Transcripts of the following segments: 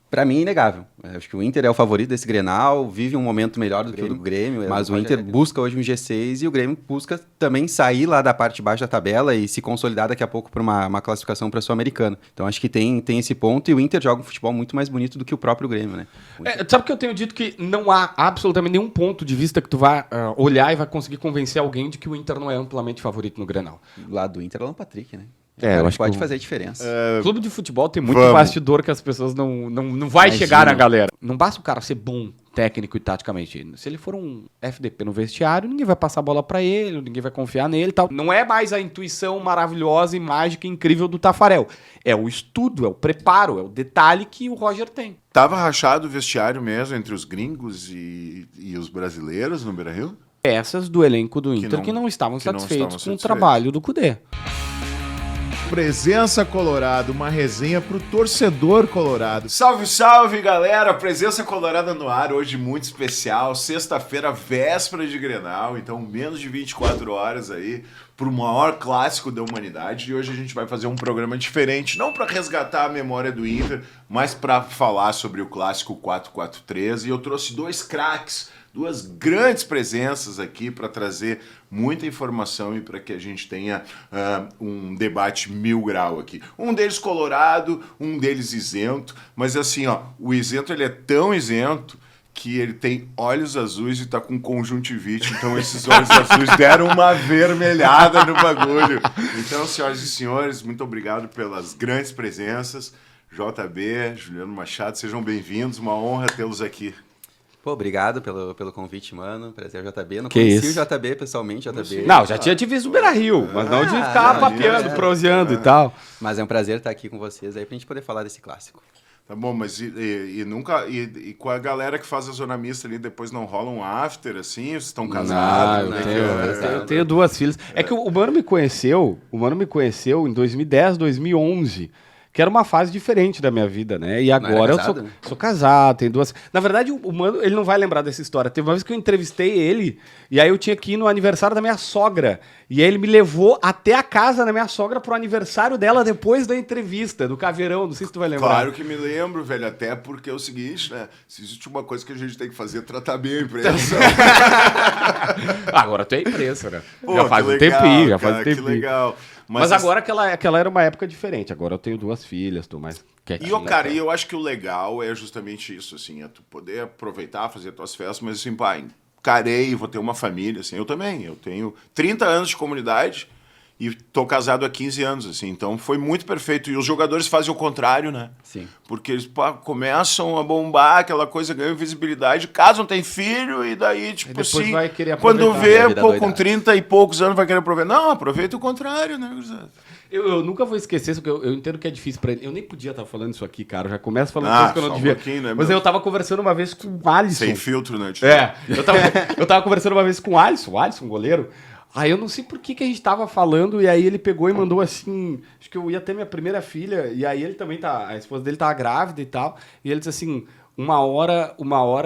Pra mim, é inegável. Eu acho que o Inter é o favorito desse Grenal, vive um momento melhor do que o do Grêmio, mas o Inter busca hoje um G6 e o Grêmio busca também sair lá da parte de baixo da tabela e se consolidar daqui a pouco para uma classificação para a Sul-Americana. Então acho que tem esse ponto e o Inter joga um futebol muito mais bonito do que o próprio Grêmio, né? Sabe que eu tenho dito que não há absolutamente nenhum ponto de vista que tu vá olhar e vai conseguir convencer alguém de que o Inter não é amplamente favorito no Grenal. Do lado do Inter é o Alan Patrick, né? Eu acho pode que fazer a diferença. Clube de futebol tem muito bastidor que as pessoas não vai chegar na galera. Não basta o cara ser bom técnico e taticamente. Se ele for um FDP no vestiário, ninguém vai passar a bola pra ele, ninguém vai confiar nele e tal. Não é mais a intuição maravilhosa e mágica e incrível do Tafarel. É o estudo, é o preparo, é o detalhe que o Roger tem. Tava rachado o vestiário mesmo entre os gringos e os brasileiros no Beira-Rio? Peças do elenco do Inter que não estavam satisfeitos com o trabalho do Cudê. Presença Colorado, uma resenha pro torcedor colorado. Salve, salve, galera! Presença Colorada no ar, hoje muito especial, sexta-feira, véspera de Grenal, então menos de 24 horas aí pro maior clássico da humanidade. E hoje a gente vai fazer um programa diferente, não para resgatar a memória do Inter, mas para falar sobre o clássico 4-4-3. E eu trouxe dois craques, duas grandes presenças aqui para trazer muita informação e para que a gente tenha um debate 1000 grau aqui. Um deles colorado, um deles isento, mas assim, ó, o isento ele é tão isento que ele tem olhos azuis e tá com conjuntivite, então esses olhos azuis deram uma vermelhada no bagulho. Então, senhoras e senhores, muito obrigado pelas grandes presenças. JB, Juliano Machado, sejam bem-vindos, uma honra tê-los aqui. Pô, obrigado pelo convite, mano. Prazer, JB. Não que conheci isso? o JB pessoalmente, JB. Não, já tinha te visto no Beira-Rio, mas não de ficar papeando, proseando e tal. Mas é um prazer estar aqui com vocês aí pra gente poder falar desse clássico. Tá bom, mas e com a galera que faz a zona mista ali, depois não rola um after, assim? Vocês estão casados? Eu tenho duas filhas. É que o Mano me conheceu em 2010, 2011. Que era uma fase diferente da minha vida, né? E agora eu sou casado, tenho duas... Na verdade, o Mano, ele não vai lembrar dessa história. Teve uma vez que eu entrevistei ele, e aí eu tinha que ir no aniversário da minha sogra. E aí ele me levou até a casa da minha sogra pro aniversário dela depois da entrevista, do Caveirão. Não sei se tu vai lembrar. Claro que me lembro, velho. Até porque é o seguinte, né? Se existe uma coisa que a gente tem que fazer, é tratar bem a imprensa. Agora tu é imprensa, né? Pô, já faz um tempinho. Que legal. Mas agora aquela era uma época diferente. Agora eu tenho duas filhas, tô mais quietinho. Cara, eu acho que o legal é justamente isso, assim, é tu poder aproveitar, fazer tuas festas, mas assim, pai, encarei, vou ter uma família, assim, eu também, eu tenho 30 anos de comunidade e tô casado há 15 anos, assim, então foi muito perfeito. E os jogadores fazem o contrário, né? Sim. Porque eles começam a bombar, aquela coisa, ganham visibilidade, casam, tem filho, e daí, tipo assim, vai querer quando vê, pô, com doidada. 30 e poucos anos vai querer aproveitar. Não, aproveita o contrário, né? Eu nunca vou esquecer, porque eu entendo que é difícil pra ele. Eu nem podia estar falando isso aqui, cara. Eu já começo falando coisa que eu não devia. Né, mas eu tava conversando uma vez com o Alisson. Sem filtro, né? Eu tava conversando uma vez com o Alisson, goleiro. Aí eu não sei por que a gente tava falando, e aí ele pegou e mandou assim, acho que eu ia ter minha primeira filha, e aí ele também a esposa dele tava grávida e tal, e ele disse assim, uma hora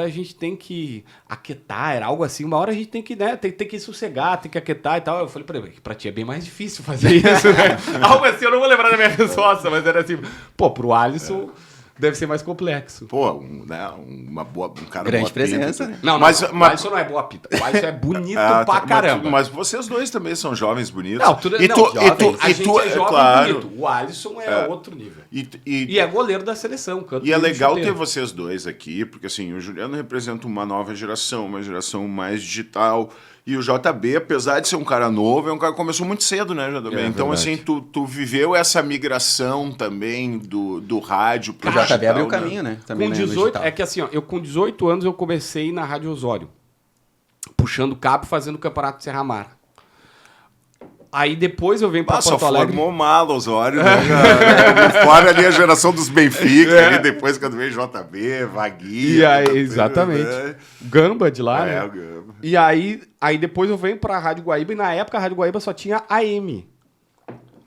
a gente tem que aquietar, era algo assim, uma hora a gente tem que, né, tem que sossegar, tem que aquietar e tal. Eu falei pra ele, pra ti é bem mais difícil fazer isso, né? Algo assim, eu não vou lembrar da minha resposta, mas era assim, pô, pro Alisson... Deve ser mais complexo. Pô, um cara grande boa presença, pinta. né? Não, mas o Alisson não é boa pinta. O Alisson é bonito pra caramba. Mas vocês dois também são jovens bonitos. Não, a gente é jovem claro. bonito. O Alisson é outro nível. E é goleiro da seleção. E é legal ter vocês dois aqui, porque assim, o Juliano representa uma nova geração, uma geração mais digital. E o JB, apesar de ser um cara novo, é um cara que começou muito cedo, né, JB? Então, verdade. Assim, tu viveu essa migração também do rádio pro digital. O JB abriu o caminho, né? Também, com 18, é que assim, ó, eu com 18 anos eu comecei na Rádio Osório, puxando cabo, fazendo o campeonato de Serra Mar. Aí depois eu venho pra Porto Alegre. Formou mal Osório, né? Fora ali a geração dos Benfica, ali depois quando veio JB, Vaguinho. E aí, exatamente. Né? Gamba de lá, né? O Gamba. E aí depois eu venho pra Rádio Guaíba, e na época a Rádio Guaíba só tinha AM.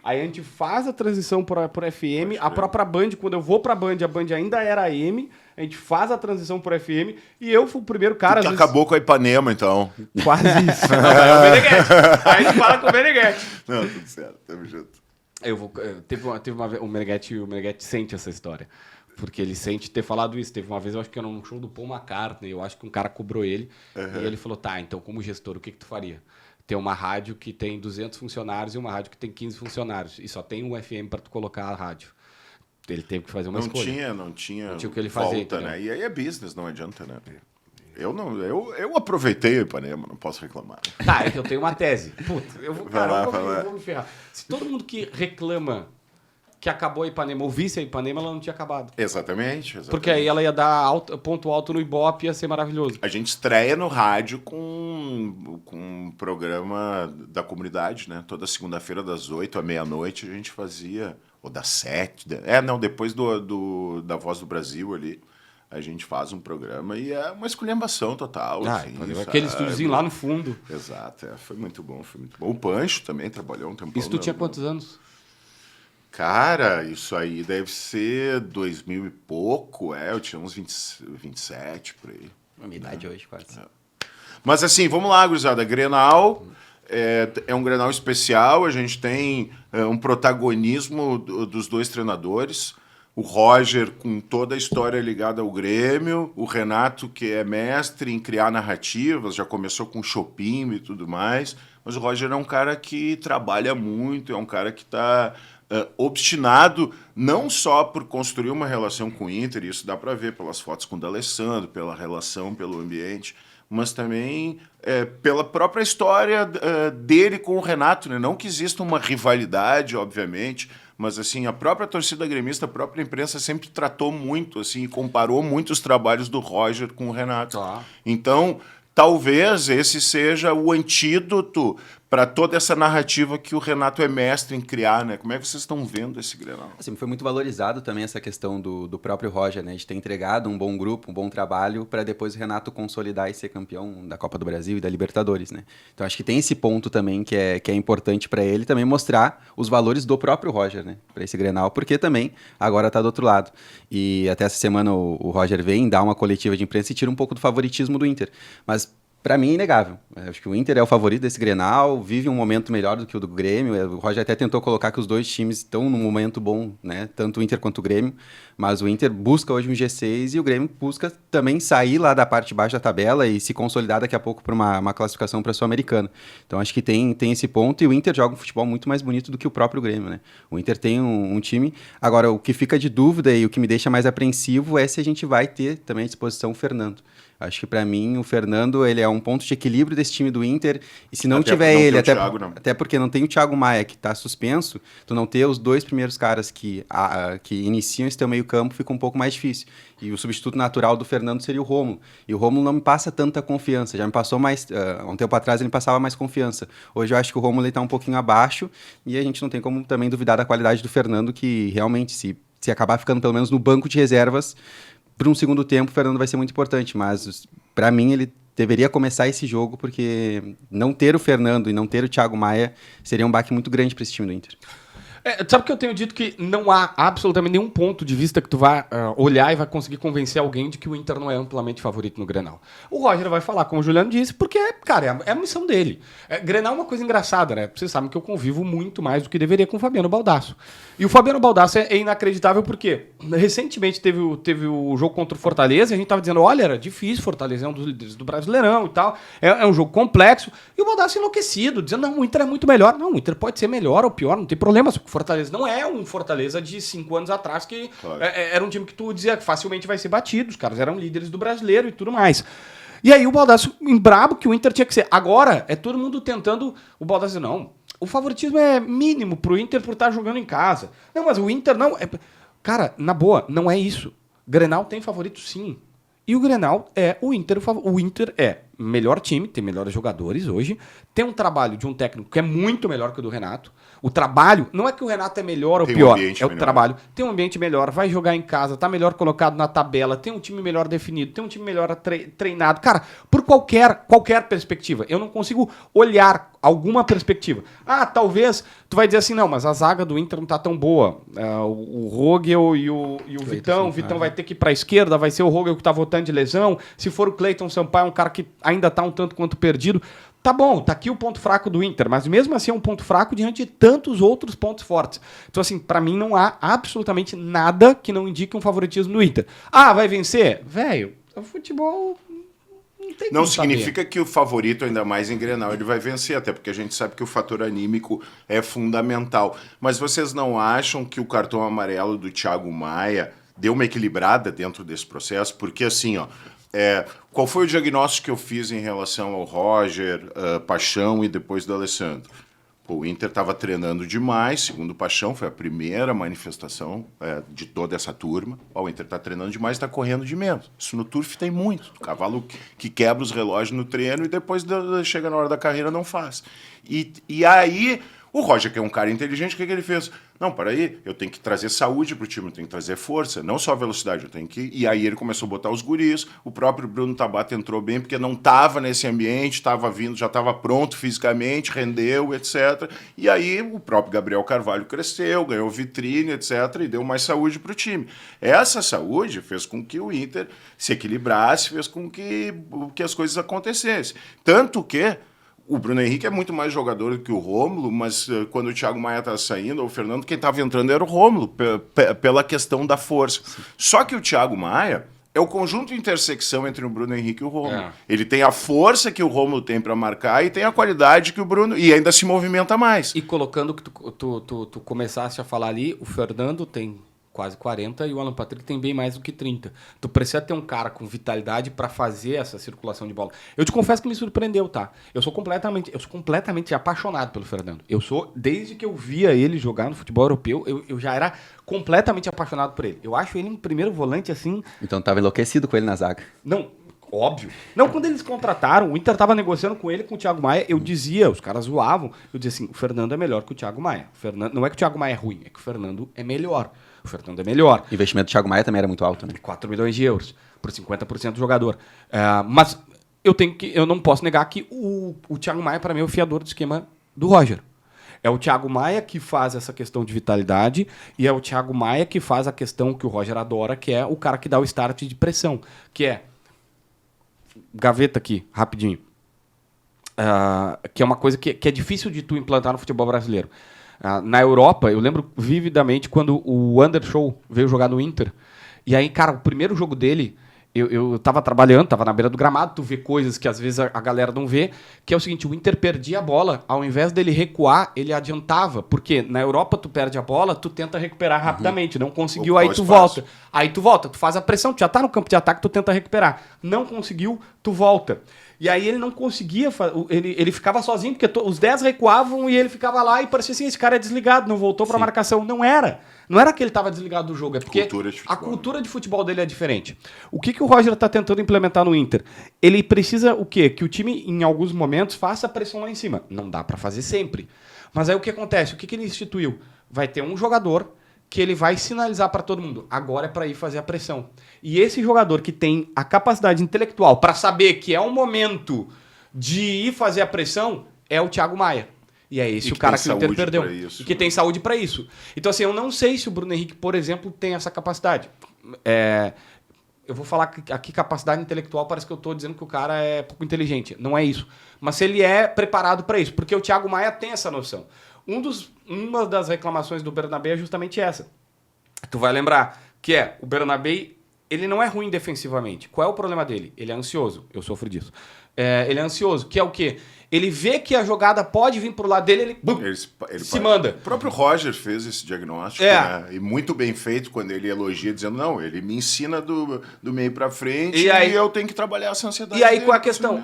Aí a gente faz a transição pro FM, a própria Band, quando eu vou pra Band, a Band ainda era AM, a gente faz a transição pro FM, e eu fui o primeiro cara... Tu acabou com a Ipanema, então. Quase isso. Não, é o Meneghete. Aí a gente fala com o Meneghete. Não, tudo certo, tamo junto. Teve uma vez, o Meneghete sente essa história. Porque ele sente ter falado isso. Teve uma vez, eu acho que era num show do Paul McCartney, eu acho que um cara cobrou ele, e ele falou, tá, então como gestor, o que tu faria? Tem uma rádio que tem 200 funcionários e uma rádio que tem 15 funcionários, e só tem um FM para tu colocar a rádio. Ele teve que fazer uma escolha. Não tinha o que ele volta, fazia, né? E aí é business, não adianta, né? Eu aproveitei o Ipanema, não posso reclamar. Tá, é que eu tenho uma tese. Puta, eu vou me ferrar. Se todo mundo que reclama que acabou a Ipanema ouvisse a Ipanema, ela não tinha acabado. Exatamente. Porque aí ela ia dar ponto alto no Ibope e ia ser maravilhoso. A gente estreia no rádio com um programa da comunidade, né? Toda segunda-feira, das 8 à meia-noite, a gente fazia... Ou das 7... depois da Voz do Brasil ali, a gente faz um programa e é uma esculhambação total. Assim, aquele estúdiozinho lá no fundo. Exato, foi muito bom. O Pancho também trabalhou um tempo. Isso tu tinha quantos anos? Cara, isso aí deve ser 2000 e pouco, eu tinha uns 27 por aí. A minha idade hoje, quase. Mas assim, vamos lá, gurizada. Grenal é um Grenal especial, a gente tem um protagonismo dos dois treinadores. O Roger, com toda a história ligada ao Grêmio, o Renato, que é mestre em criar narrativas, já começou com Chopin e tudo mais, mas o Roger é um cara que trabalha muito, é um cara que está obstinado não só por construir uma relação com o Inter, isso dá para ver pelas fotos com o D'Alessandro, pela relação, pelo ambiente, mas também pela própria história dele com o Renato, né? Não que exista uma rivalidade, obviamente, mas assim, a própria torcida gremista, a própria imprensa sempre tratou muito, assim, comparou muito os trabalhos do Roger com o Renato. Então, talvez esse seja o antídoto para toda essa narrativa que o Renato é mestre em criar, né? Como é que vocês estão vendo esse Grenal? Assim, foi muito valorizado também essa questão do próprio Roger, né? De ter entregado um bom grupo, um bom trabalho, para depois o Renato consolidar e ser campeão da Copa do Brasil e da Libertadores, né? Então acho que tem esse ponto também que é importante para ele também mostrar os valores do próprio Roger, né? Para esse Grenal, porque também agora tá do outro lado. E até essa semana o Roger vem, dá uma coletiva de imprensa e tira um pouco do favoritismo do Inter. Mas para mim, é inegável. Acho que o Inter é o favorito desse Grenal, vive um momento melhor do que o do Grêmio. O Roger até tentou colocar que os dois times estão num momento bom, né? Tanto o Inter quanto o Grêmio. Mas o Inter busca hoje um G6 e o Grêmio busca também sair lá da parte de baixo da tabela e se consolidar daqui a pouco para uma classificação para a Sul-Americana. Então acho que tem esse ponto e o Inter joga um futebol muito mais bonito do que o próprio Grêmio, né? O Inter tem um time... Agora, o que fica de dúvida e o que me deixa mais apreensivo é se a gente vai ter também à disposição o Fernando. Acho que para mim o Fernando ele é um ponto de equilíbrio desse time do Inter e se não tiver ele, até porque não tem o Thiago Maia que está suspenso, tu não ter os dois primeiros caras que iniciam esse teu meio campo fica um pouco mais difícil. E o substituto natural do Fernando seria o Rômulo. E o Rômulo não me passa tanta confiança. Já me passou mais... um tempo atrás ele me passava mais confiança. Hoje eu acho que o Rômulo está um pouquinho abaixo e a gente não tem como também duvidar da qualidade do Fernando, que realmente se acabar ficando pelo menos no banco de reservas, para um segundo tempo, o Fernando vai ser muito importante, mas para mim ele deveria começar esse jogo, porque não ter o Fernando e não ter o Thiago Maia seria um baque muito grande para esse time do Inter. Sabe que eu tenho dito que não há absolutamente nenhum ponto de vista que tu vá olhar e vai conseguir convencer alguém de que o Inter não é amplamente favorito no Grenal. O Roger vai falar, como o Juliano disse, porque, cara, é a missão dele. Grenal é uma coisa engraçada, né? Vocês sabem que eu convivo muito mais do que deveria com o Fabiano Baldasso. E o Fabiano Baldasso é inacreditável porque recentemente teve o jogo contra o Fortaleza e a gente tava dizendo, olha, era difícil, Fortaleza é um dos líderes do Brasileirão e tal, é um jogo complexo. E o Baldasso enlouquecido, dizendo, não, o Inter é muito melhor. Não, o Inter pode ser melhor ou pior, não tem problema, só que Fortaleza não é um Fortaleza de 5 anos atrás que era um time que tu dizia que facilmente vai ser batido, os caras eram líderes do Brasileiro e tudo mais. E aí o Baldasso, em brabo, que o Inter tinha que ser. Agora, é todo mundo tentando, o Baldasso não, o favoritismo é mínimo pro Inter por estar jogando em casa. Não, mas o Inter não... Cara, na boa, não é isso. Grenal tem favorito sim. E o Grenal é o Inter é melhor time, tem melhores jogadores hoje, tem um trabalho de um técnico que é muito melhor que o do Renato. O trabalho, não é que o Renato é melhor ou pior, é o trabalho. Tem um ambiente melhor, vai jogar em casa, tá melhor colocado na tabela, tem um time melhor definido, tem um time melhor treinado. Cara, por qualquer perspectiva, eu não consigo olhar alguma perspectiva. Talvez tu vai dizer assim, não, mas a zaga do Inter não tá tão boa. O Rogel e o Vitão, o Vitão vai ter que ir pra esquerda, vai ser o Rogel que tá voltando de lesão. Se for o Cleiton Sampaio, é um cara que ainda tá um tanto quanto perdido. tá bom, tá aqui o ponto fraco do Inter, mas mesmo assim é um ponto fraco diante de tantos outros pontos fortes. Então, assim, pra mim não há absolutamente nada que não indique um favoritismo no Inter. Ah, vai vencer? Velho, o futebol não tem Não como significa saber. que o favorito, ainda mais em Grenal, ele vai vencer, até porque a gente sabe que o fator anímico é fundamental. Mas vocês não acham que o cartão amarelo do Thiago Maia deu uma equilibrada dentro desse processo? Porque assim, ó, qual foi o diagnóstico que eu fiz em relação ao Roger, Paixão e depois do Alessandro? Pô, o Inter estava treinando demais, segundo o Paixão, foi a primeira manifestação de toda essa turma. O Inter está treinando demais, está correndo de menos. Isso no turf tem muito. O cavalo que quebra os relógios no treino e depois chega na hora da carreira não faz. E aí o Roger, que é um cara inteligente, o que ele fez? Não, peraí, eu tenho que trazer saúde pro time, eu tenho que trazer força, não só velocidade, eu tenho que... E aí ele começou a botar os guris, o próprio Bruno Tabata entrou bem, porque não estava nesse ambiente, estava vindo, já estava pronto fisicamente, rendeu, etc. E aí o próprio Gabriel Carvalho cresceu, ganhou vitrine, etc., e deu mais saúde pro time. Essa saúde fez com que o Inter se equilibrasse, fez com que as coisas acontecessem. Tanto que o Bruno Henrique é muito mais jogador do que o Rômulo, mas quando o Thiago Maia estava saindo, ou o Fernando, quem estava entrando era o Rômulo, pela questão da força. Sim. Só que o Thiago Maia é o conjunto de intersecção entre o Bruno Henrique e o Rômulo. Ele tem a força que o Rômulo tem para marcar e tem a qualidade que o Bruno... E ainda se movimenta mais. E colocando que tu começaste a falar ali, o Fernando tem quase 40 e o Alan Patrick tem bem mais do que 30. Tu precisa ter um cara com vitalidade para fazer essa circulação de bola. Eu te confesso que me surpreendeu, tá? Eu sou completamente apaixonado pelo Fernando. Desde que eu via ele jogar no futebol europeu, eu já era completamente apaixonado por ele. Eu acho ele um primeiro volante assim... Então tava enlouquecido com ele na zaga. Não, óbvio. Não, quando eles contrataram, o Inter tava negociando com ele, com o Thiago Maia, eu dizia, os caras zoavam, eu dizia assim, o Fernando é melhor que o Thiago Maia. Não é que o Thiago Maia é ruim, é que o Fernando é melhor. O Fernando é melhor. O investimento do Thiago Maia também era muito alto, né? 4 milhões de euros por 50% do jogador. Mas eu não posso negar que o Thiago Maia, para mim, é o fiador do esquema do Roger. É o Thiago Maia que faz essa questão de vitalidade e é o Thiago Maia que faz a questão que o Roger adora, que é o cara que dá o start de pressão. Que é... Gaveta aqui, rapidinho. Que é uma coisa que é difícil de tu implantar no futebol brasileiro. Na Europa, eu lembro vividamente quando o Andershow veio jogar no Inter. E aí, cara, o primeiro jogo dele, eu tava trabalhando, tava na beira do gramado, tu vê coisas que às vezes a galera não vê, que é o seguinte, o Inter perdia a bola, ao invés dele recuar, ele adiantava, porque na Europa tu perde a bola, tu tenta recuperar rapidamente, não conseguiu, aí tu volta. Aí tu volta, tu faz a pressão, tu já tá no campo de ataque, tu tenta recuperar. Não conseguiu, tu volta. E aí ele não conseguia, ele ficava sozinho, porque os 10 recuavam e ele ficava lá e parecia assim, esse cara é desligado, não voltou pra marcação. Não era que ele estava desligado do jogo, é porque a cultura de futebol dele é diferente. O que o Roger está tentando implementar no Inter? Ele precisa o quê? Que o time, em alguns momentos, faça pressão lá em cima. Não dá para fazer sempre. Mas aí o que acontece? O que ele instituiu? Vai ter um jogador que ele vai sinalizar para todo mundo, agora é para ir fazer a pressão. E esse jogador que tem a capacidade intelectual para saber que é o momento de ir fazer a pressão é o Thiago Maia. E é esse o cara que o Inter perdeu. E que tem saúde para isso. Então, assim, eu não sei se o Bruno Henrique, por exemplo, tem essa capacidade. Eu vou falar aqui capacidade intelectual, parece que eu estou dizendo que o cara é pouco inteligente. Não é isso. Mas se ele é preparado para isso, porque o Thiago Maia tem essa noção. Uma das reclamações do Bernabé é justamente essa. Tu vai lembrar que o Bernabé, ele não é ruim defensivamente. Qual é o problema dele? Ele é ansioso. Eu sofro disso. Ele é ansioso, que é o quê? Ele vê que a jogada pode vir pro lado dele, ele se manda. O próprio Roger fez esse diagnóstico, né? E muito bem feito quando ele elogia, dizendo, não, ele me ensina do meio pra frente e eu tenho que trabalhar essa ansiedade. E aí qual é a questão?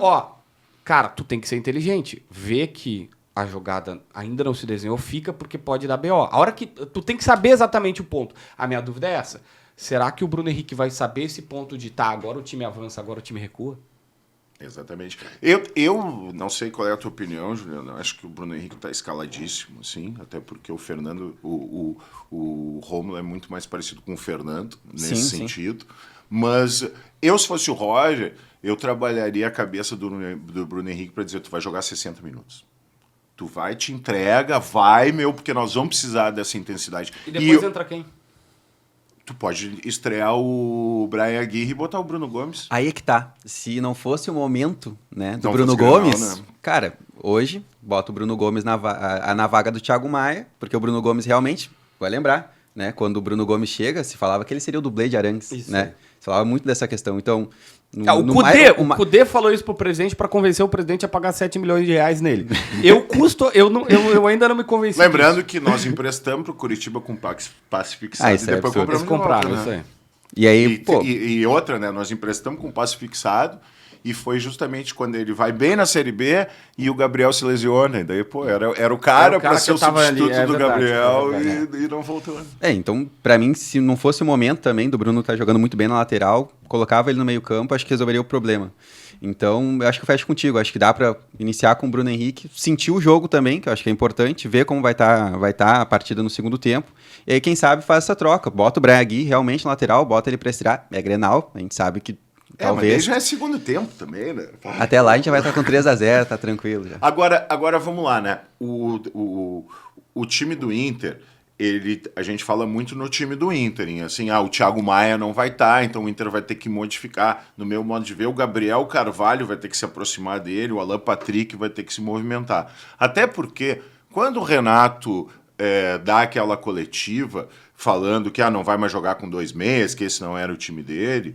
Cara, tu tem que ser inteligente. Vê que a jogada ainda não se desenhou, fica porque pode dar BO. A hora que tu tem que saber exatamente o ponto. A minha dúvida é essa. Será que o Bruno Henrique vai saber esse ponto de, agora o time avança, agora o time recua? Exatamente. Eu não sei qual é a tua opinião, Juliano. Eu acho que o Bruno Henrique está escaladíssimo, assim, até porque o Fernando, o Rômulo é muito mais parecido com o Fernando nesse sentido. Mas se fosse o Roger, eu trabalharia a cabeça do Bruno Henrique para dizer, tu vai jogar 60 minutos. Tu vai, te entrega, porque nós vamos precisar dessa intensidade. E depois entra quem? tu pode estrear o Brian Aguirre e botar o Bruno Gomes. Aí é que tá. Se não fosse o momento, né, do Não Bruno fosse Grenal, Gomes, né? cara, hoje bota o Bruno Gomes na vaga do Thiago Maia, porque o Bruno Gomes realmente, vai lembrar, né, quando o Bruno Gomes chega, se falava que ele seria o dublê de Arangues, Isso. né? Se falava muito dessa questão. Então, o Cudê falou isso pro presidente para convencer o presidente a pagar 7 milhões de reais nele. Eu ainda não me convenci. Lembrando que nós emprestamos pro Curitiba com passe fixado isso e é depois absurdo. Eles compraram de volta, isso né? aí. E aí, pô, E outra, né? Nós emprestamos com passe fixado e foi justamente quando ele vai bem na Série B e o Gabriel se lesiona. E daí, pô, era o cara para ser o substituto do Gabriel e não voltou. Então, pra mim, se não fosse o momento também do Bruno estar jogando muito bem na lateral, colocava ele no meio campo, acho que resolveria o problema. Então, eu acho que eu fecho contigo. Acho que dá pra iniciar com o Bruno Henrique, sentir o jogo também, que eu acho que é importante, ver como vai tá a partida no segundo tempo. E aí, quem sabe, faz essa troca. Bota o Brian Aguirre realmente na lateral, bota ele pra estrear. É Grenal, a gente sabe que talvez... Mas já é segundo tempo também, né? Até lá a gente vai estar com 3-0, tá tranquilo já. Agora vamos lá, né? O time do Inter, a gente fala muito no time do Inter, hein? Assim, o Thiago Maia não vai estar, então o Inter vai ter que modificar. No meu modo de ver, o Gabriel Carvalho vai ter que se aproximar dele, o Alan Patrick vai ter que se movimentar. Até porque, quando o Renato dá aquela coletiva falando que não vai mais jogar com 2 meias, que esse não era o time dele,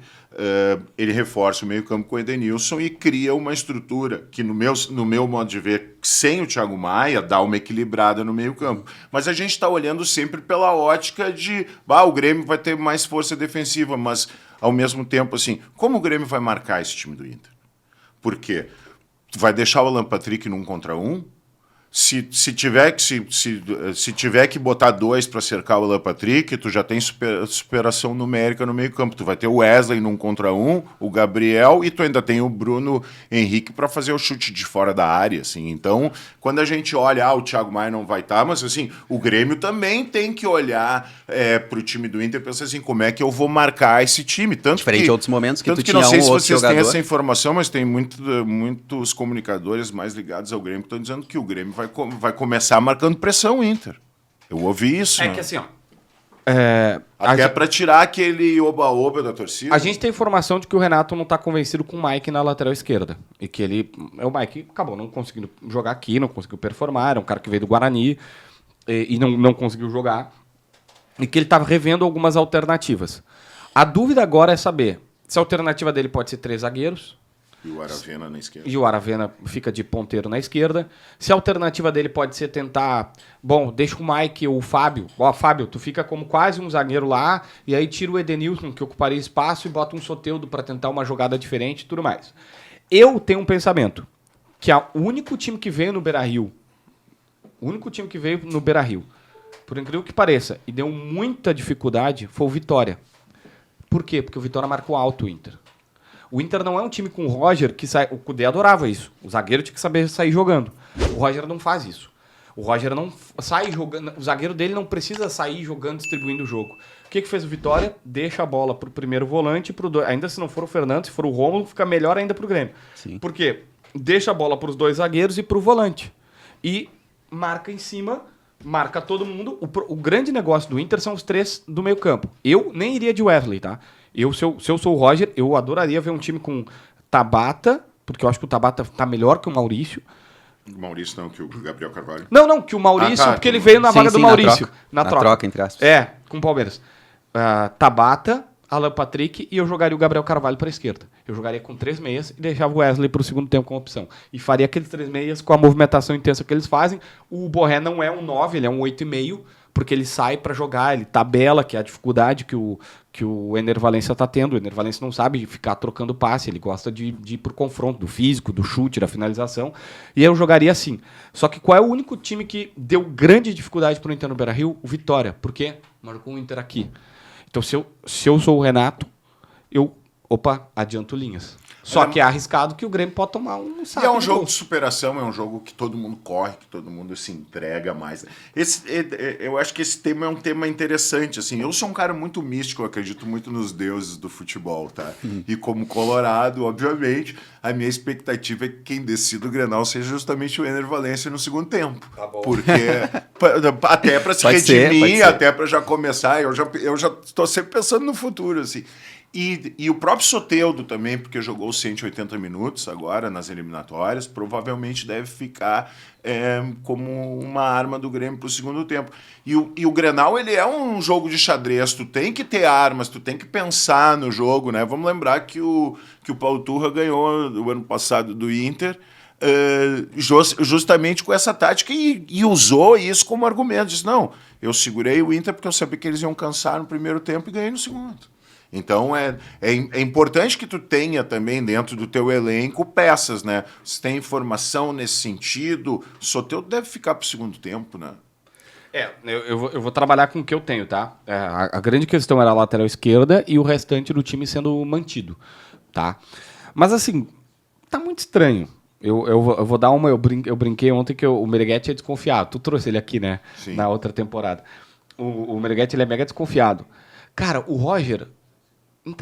ele reforça o meio-campo com o Edenilson e cria uma estrutura que, no meu modo de ver, sem o Thiago Maia, dá uma equilibrada no meio-campo. Mas a gente está olhando sempre pela ótica de o Grêmio vai ter mais força defensiva, mas, ao mesmo tempo, assim, como o Grêmio vai marcar esse time do Inter? Por quê? Vai deixar o Alan Patrick num contra um? Se tiver que botar 2 para cercar o Alan Patrick, tu já tem superação numérica no meio campo. Tu vai ter o Wesley num contra um, o Gabriel, e tu ainda tem o Bruno Henrique para fazer o chute de fora da área. Assim. Então, quando a gente olha, o Thiago Maia não vai estar, mas assim, o Grêmio também tem que olhar para o time do Inter e pensar assim, como é que eu vou marcar esse time? Diferente de outros momentos que tu tinha não sei se outro vocês jogador. têm essa informação, mas tem muitos comunicadores mais ligados ao Grêmio que estão dizendo que o Grêmio vai começar marcando pressão Inter. Eu ouvi isso. É né? que assim, Até para tirar aquele oba-oba da torcida. A gente tem informação de que o Renato não está convencido com o Mike na lateral esquerda. E que o Mike acabou não conseguindo jogar aqui, não conseguiu performar, era um cara que veio do Guarani e não conseguiu jogar. E que ele estava revendo algumas alternativas. A dúvida agora é saber se a alternativa dele pode ser 3 zagueiros. E o Aravena na esquerda. E o Aravena fica de ponteiro na esquerda. Se a alternativa dele pode ser tentar... deixa o Mike ou o Fábio. Fábio, tu fica como quase um zagueiro lá, e aí tira o Edenilson, que ocuparia espaço, e bota um Soteldo para tentar uma jogada diferente e tudo mais. Eu tenho um pensamento, que o único time que veio no Beira-Rio, por incrível que pareça, e deu muita dificuldade, foi o Vitória. Por quê? Porque o Vitória marcou alto o Inter. O Inter não é um time com o Roger que sai... O Cudê adorava isso. O zagueiro tinha que saber sair jogando. O Roger não faz isso. O Roger não sai jogando... O zagueiro dele não precisa sair jogando, distribuindo o jogo. O que fez o Vitória? Deixa a bola pro primeiro volante, ainda se não for o Fernando, se for o Rômulo, fica melhor ainda pro Grêmio. Sim. Por quê? Deixa a bola pros 2 zagueiros e pro volante. E marca em cima... Marca todo mundo. O grande negócio do Inter são os 3 do meio campo. Eu nem iria de Wesley, tá? Se eu sou o Roger, eu adoraria ver um time com Tabata, porque eu acho que o Tabata tá melhor que o Maurício. O Maurício não, que o Gabriel Carvalho. Não, que o Maurício, porque ele veio na vaga do Maurício. Na troca, entre aspas. Com o Palmeiras. Tabata, Alan Patrick, e eu jogaria o Gabriel Carvalho para a esquerda. Eu jogaria com 3 meias e deixava o Wesley para o segundo tempo como opção. E faria aqueles 3 meias com a movimentação intensa que eles fazem. O Borré não é um 9, ele é um 8,5, porque ele sai para jogar, ele tabela, que é a dificuldade que o Ener Valencia está tendo. O Ener Valencia não sabe ficar trocando passe, ele gosta de ir por confronto, do físico, do chute, da finalização. E eu jogaria assim. Só que qual é o único time que deu grande dificuldade para o Inter no Beira-Rio? O Vitória, porque marcou o Inter aqui. Então, se eu sou o Renato, eu adianto linhas. Só que é arriscado que o Grêmio pode tomar um saco. E é um jogo de superação, é um jogo que todo mundo corre, que todo mundo se entrega mais. Eu acho que esse tema é um tema interessante, assim. Eu sou um cara muito místico, eu acredito muito nos deuses do futebol, tá? E como colorado, obviamente, a minha expectativa é que quem decida o Grenal seja justamente o Ener Valencia no segundo tempo. Tá bom. Porque até para se Pode ser, redimir, pode ser. até para já começar, eu já estou sempre pensando no futuro, assim. E o próprio Soteldo também, porque jogou 180 minutos agora nas eliminatórias, provavelmente deve ficar como uma arma do Grêmio para o segundo tempo. E o Grenal, ele é um jogo de xadrez, tu tem que ter armas, tu tem que pensar no jogo, né? Vamos lembrar que o Paulo Turra ganhou o ano passado do Inter, justamente com essa tática e usou isso como argumento. Disse, não, eu segurei o Inter porque eu sabia que eles iam cansar no primeiro tempo e ganhei no segundo. Então é importante que tu tenha também dentro do teu elenco peças, né? Se tem informação nesse sentido, o Soteldo deve ficar pro segundo tempo, né? Eu vou trabalhar com o que eu tenho, tá? A grande questão era a lateral esquerda e o restante do time sendo mantido, tá? Mas assim, tá muito estranho. Eu vou dar uma... Eu brinquei ontem que o Meneghetti é desconfiado. Tu trouxe ele aqui, né? Sim. Na outra temporada. O Meneghetti, ele é mega desconfiado. Cara, o Roger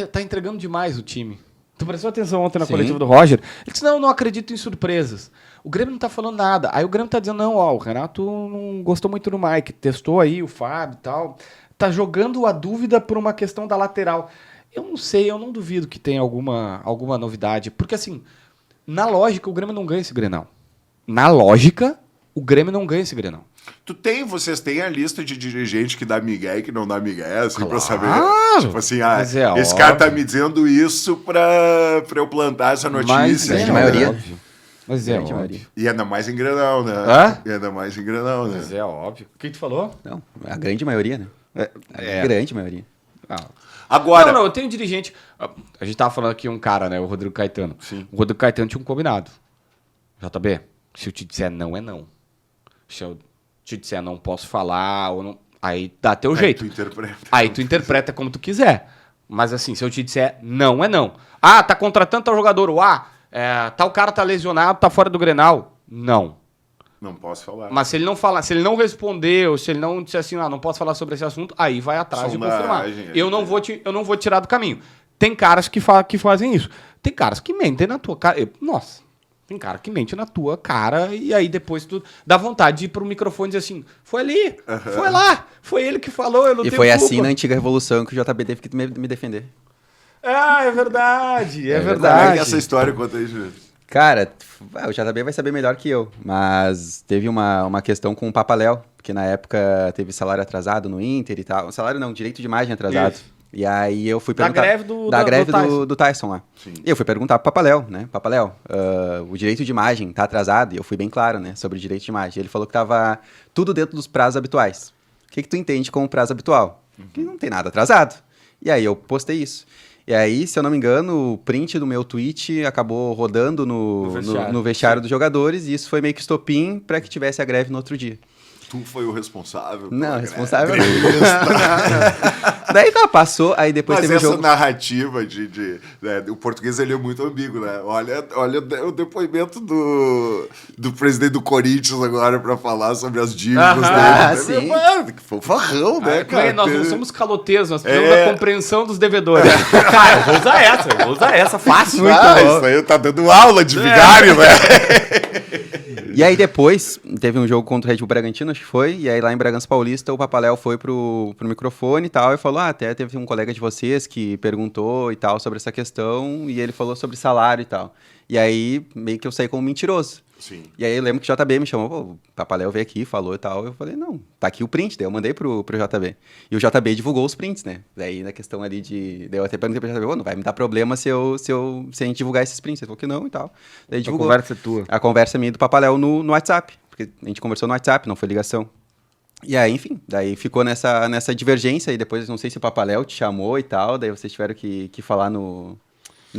tá entregando demais o time. Tu prestou atenção ontem na coletiva do Roger? Ele disse, não acredito em surpresas. O Grêmio não tá falando nada. Aí o Grêmio tá dizendo, não, o Renato não gostou muito do Mike. Testou aí o Fábio e tal. Tá jogando a dúvida por uma questão da lateral. Eu não sei, eu não duvido que tenha alguma novidade. Porque assim, na lógica, o Grêmio não ganha esse Grenal. Na lógica, o Grêmio não ganha esse Grenal. Vocês têm a lista de dirigente que dá migué e que não dá migué, assim, Claro. pra saber? Tipo assim, Mas é esse óbvio. cara tá me dizendo isso pra eu plantar essa notícia. Mas grande é maioria. óbvio. Mas é Grande óbvio. maioria. E ainda mais em Grenal, né? Hã? E ainda mais em Grenal, né? Mas é óbvio. O que tu falou? Não, a grande maioria, né? É. A grande maioria. Agora, Não, eu tenho dirigente. A gente tava falando aqui um cara, né? O Rodrigo Caetano. Sim. O Rodrigo Caetano tinha um combinado. JB, se eu te disser não, é não. Se eu te disser não posso falar, ou não. Aí dá teu jeito. tu interpreta. Aí tu interpreta como tu quiser. Mas assim, se eu te disser não, é não. Ah, tá contratando tal jogador. Tal cara tá lesionado, tá fora do Grenal. Não. Não posso falar. Mas se ele não falar, se ele não responder, ou se ele não disser assim, não posso falar sobre esse assunto, aí vai atrás de confirmar. Eu não vou tirar do caminho. Tem caras que fazem isso. Tem caras que mentem na tua cara. Nossa, tem cara que mente na tua cara e aí depois tu dá vontade de ir pro microfone e dizer assim, foi ali, foi lá, foi ele que falou, eu não E tenho foi culpa. assim na antiga revolução que o JB teve que me defender. Ah, é verdade, é Como é verdade. que essa história conta aí, Júlio? Cara, o JB vai saber melhor que eu, mas teve uma questão com o Papaléu, que na época teve salário atrasado no Inter e tal. Salário não, direito de imagem atrasado. Isso. E aí eu fui Da perguntar... greve do do Tyson. Tyson lá. Sim. E eu fui perguntar pro Papaléu, né? Papaléu, o direito de imagem tá atrasado? E eu fui bem claro, né? Sobre o direito de imagem. Ele falou que tava tudo dentro dos prazos habituais. O que tu entende como prazo habitual? Que não tem nada atrasado. E aí eu postei isso. E aí, se eu não me engano, o print do meu tweet acabou rodando no vestiário dos jogadores e isso foi meio que estopim para que tivesse a greve no outro dia. Tu foi o responsável? Não, responsável não. Daí passou, aí depois Mas teve essa o jogo... narrativa o português ele é muito ambíguo, né? Olha o depoimento do presidente do Corinthians agora pra falar sobre as dívidas dele. sim. Mano, que fanfarrão, né, cara? Nós não somos caloteiros, nós precisamos da compreensão dos devedores. Cara, eu vou usar essa, fácil. Isso aí tá dando aula de vigário, né? E aí depois, teve um jogo contra o Red Bull Bragantino, acho que foi, e aí lá em Bragança Paulista o Papaléu foi pro microfone e tal, e falou, até teve um colega de vocês que perguntou e tal sobre essa questão, e ele falou sobre salário e tal. E aí, meio que eu saí como mentiroso. Sim. E aí eu lembro que o JB me chamou, pô, o Papaléu veio aqui, falou e tal, eu falei, não, tá aqui o print, daí eu mandei pro JB. E o JB divulgou os prints, né? Daí na questão ali daí eu até perguntei pro JB, não vai me dar problema se a gente divulgar esses prints. Ele falou que não e tal. Daí divulgou. A conversa é tua. A conversa minha e do Papaléu no WhatsApp, porque a gente conversou no WhatsApp, não foi ligação. E aí, enfim, daí ficou nessa divergência e depois não sei se o Papaléu te chamou e tal, daí vocês tiveram que falar no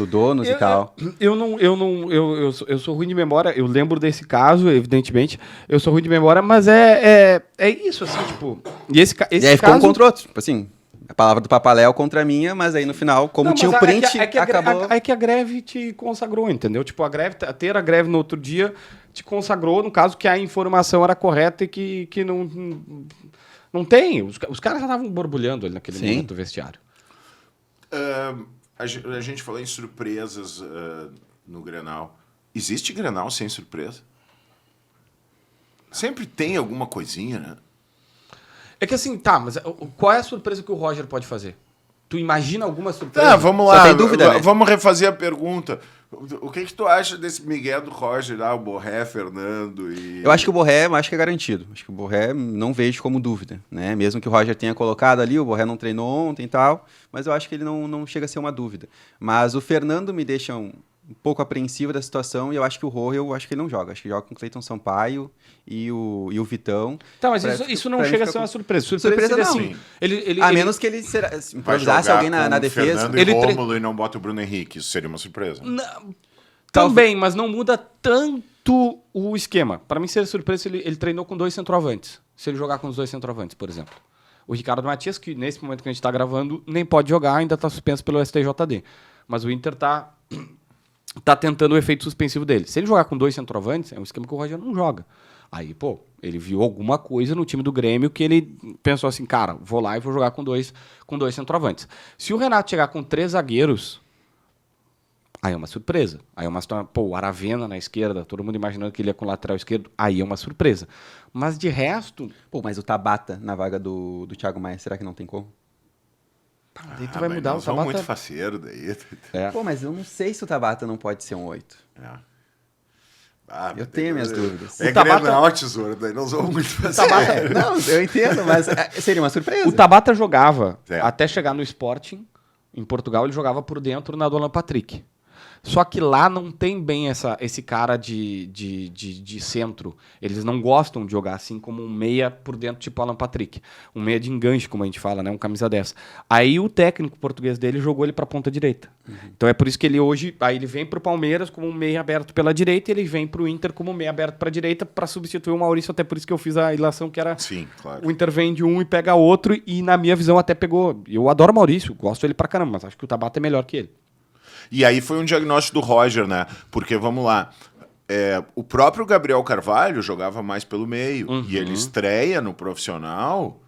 Donos e tal. Eu sou ruim de memória, eu lembro desse caso, evidentemente, eu sou ruim de memória, mas é isso, assim, tipo... E aí ficou um contra o outro, tipo assim, a palavra do Papaléu contra a minha, mas aí no final, como Não, tinha mas o print, acabou... acabou... É que a greve te consagrou, entendeu? Tipo, ter a greve no outro dia te consagrou, no caso, que a informação era correta e que não tem. Os caras já estavam borbulhando ali naquele momento do vestiário. A gente falou em surpresas no Grenal. Existe Grenal sem surpresa? Sempre tem alguma coisinha, né? É que assim, tá, mas qual é a surpresa que o Roger pode fazer? Tu imagina alguma surpresa? Vamos Só lá. tem dúvida, né? Vamos refazer a pergunta. O que tu acha desse Miguel do Roger lá, o Borré, Fernando e... Eu acho que o Borré é garantido. Acho que o Borré não vejo como dúvida, né? Mesmo que o Roger tenha colocado ali, o Borré não treinou ontem e tal, mas eu acho que ele não chega a ser uma dúvida. Mas o Fernando me deixa um pouco apreensivo da situação e eu acho que o Roger, eu acho que ele não joga. Acho que joga com o Cleiton Sampaio e o Vitão. Tá, mas isso não chega a ser uma surpresa. Surpresa não. Assim, a menos que ele improvisasse alguém na defesa. Fernando e Rômulo e não bota o Bruno Henrique. Isso seria uma surpresa. Também, mas não muda tanto o esquema. Para mim, seria surpresa se ele treinou com 2 centroavantes. Se ele jogar com os 2 centroavantes, por exemplo. O Ricardo Matias, que nesse momento que a gente está gravando, nem pode jogar, ainda está suspenso pelo STJD. Mas o Inter tá tentando o efeito suspensivo dele. Se ele jogar com 2 centroavantes, é um esquema que o Roger não joga. Aí, ele viu alguma coisa no time do Grêmio que ele pensou assim, cara, vou lá e vou jogar com dois centroavantes. Se o Renato chegar com 3 zagueiros, aí é uma surpresa. Aí é uma situação, o Aravena na esquerda, todo mundo imaginando que ele ia com o lateral esquerdo, aí é uma surpresa. Mas de resto... mas o Tabata na vaga do Thiago Maia, será que não tem como? Daí tu vai mudar o Tabata... muito faceiro daí. Mas eu não sei se o Tabata não pode ser um 8. Eu tenho minhas dúvidas. O Tabata... Grenal, tesouro, daí não sou muito faceiro. Não, eu entendo, mas seria uma surpresa. O Tabata jogava, até chegar no Sporting, em Portugal, ele jogava por dentro na do Alan Patrick. Só que lá não tem bem esse cara de centro. Eles não gostam de jogar assim como um meia por dentro, tipo Alan Patrick. Um meia de enganche, como a gente fala, né? Um camisa 10. Aí o técnico português dele jogou ele pra ponta direita. Então é por isso que ele hoje... Aí ele vem pro Palmeiras como um meia aberto pela direita e ele vem pro Inter como um meia aberto pra direita pra substituir o Maurício. Até por isso que eu fiz a ilação que era... Sim, claro. O Inter vem de um e pega outro e na minha visão até pegou... Eu adoro o Maurício, gosto dele pra caramba, mas acho que o Tabata é melhor que ele. E aí foi um diagnóstico do Roger, né? Porque, vamos lá, o próprio Gabriel Carvalho jogava mais pelo meio. E ele estreia no profissional...